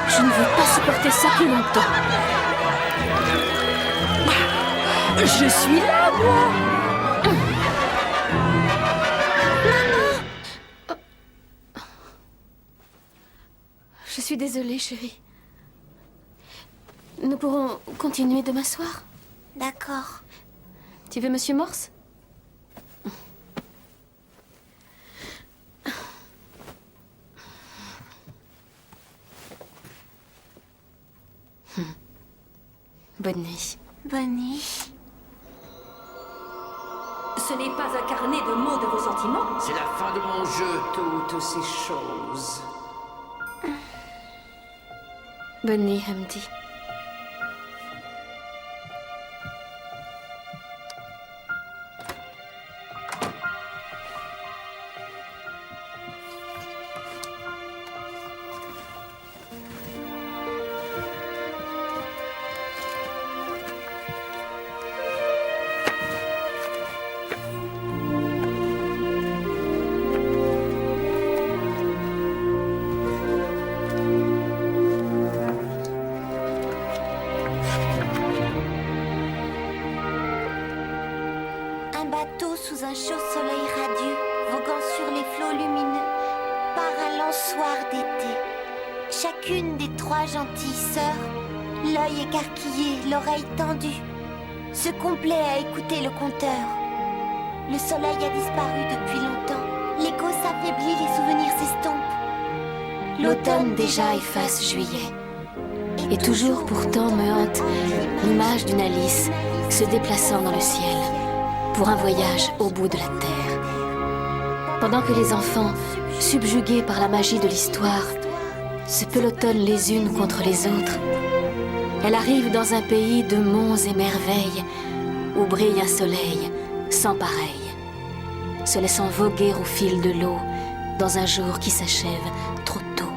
Je ne veux pas supporter ça plus longtemps. Je suis là, moi. Je suis désolée, chérie. Nous pourrons continuer demain soir. D'accord. Tu veux Monsieur Morse? Bonne nuit. Bonne nuit. Ce n'est pas incarner de mots de vos sentiments. C'est la fin de mon jeu. Toutes ces choses. Bonne nuit, Hamdi. Un bateau sous un chaud soleil radieux, voguant sur les flots lumineux, part un lent soir d'été. Chacune des trois gentilles sœurs, l'œil écarquillé, l'oreille tendue, se complaît à écouter le conteur. Le soleil a disparu depuis longtemps, l'écho s'affaiblit, les souvenirs s'estompent. L'automne déjà efface juillet. Et toujours pourtant me hante l'image d'une Alice se déplaçant dans le ciel pour un voyage au bout de la terre. Pendant que les enfants, subjugués par la magie de l'histoire, se pelotonnent les unes contre les autres, elle arrive dans un pays de monts et merveilles où brille un soleil sans pareil, se laissant voguer au fil de l'eau dans un jour qui s'achève trop tôt.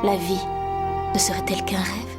La vie ne serait-elle qu'un rêve ?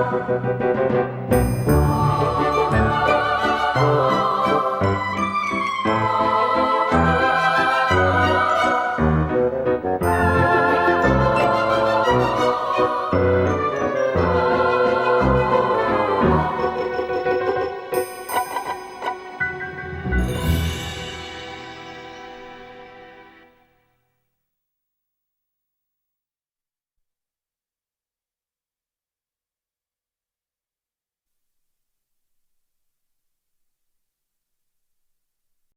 Thank you.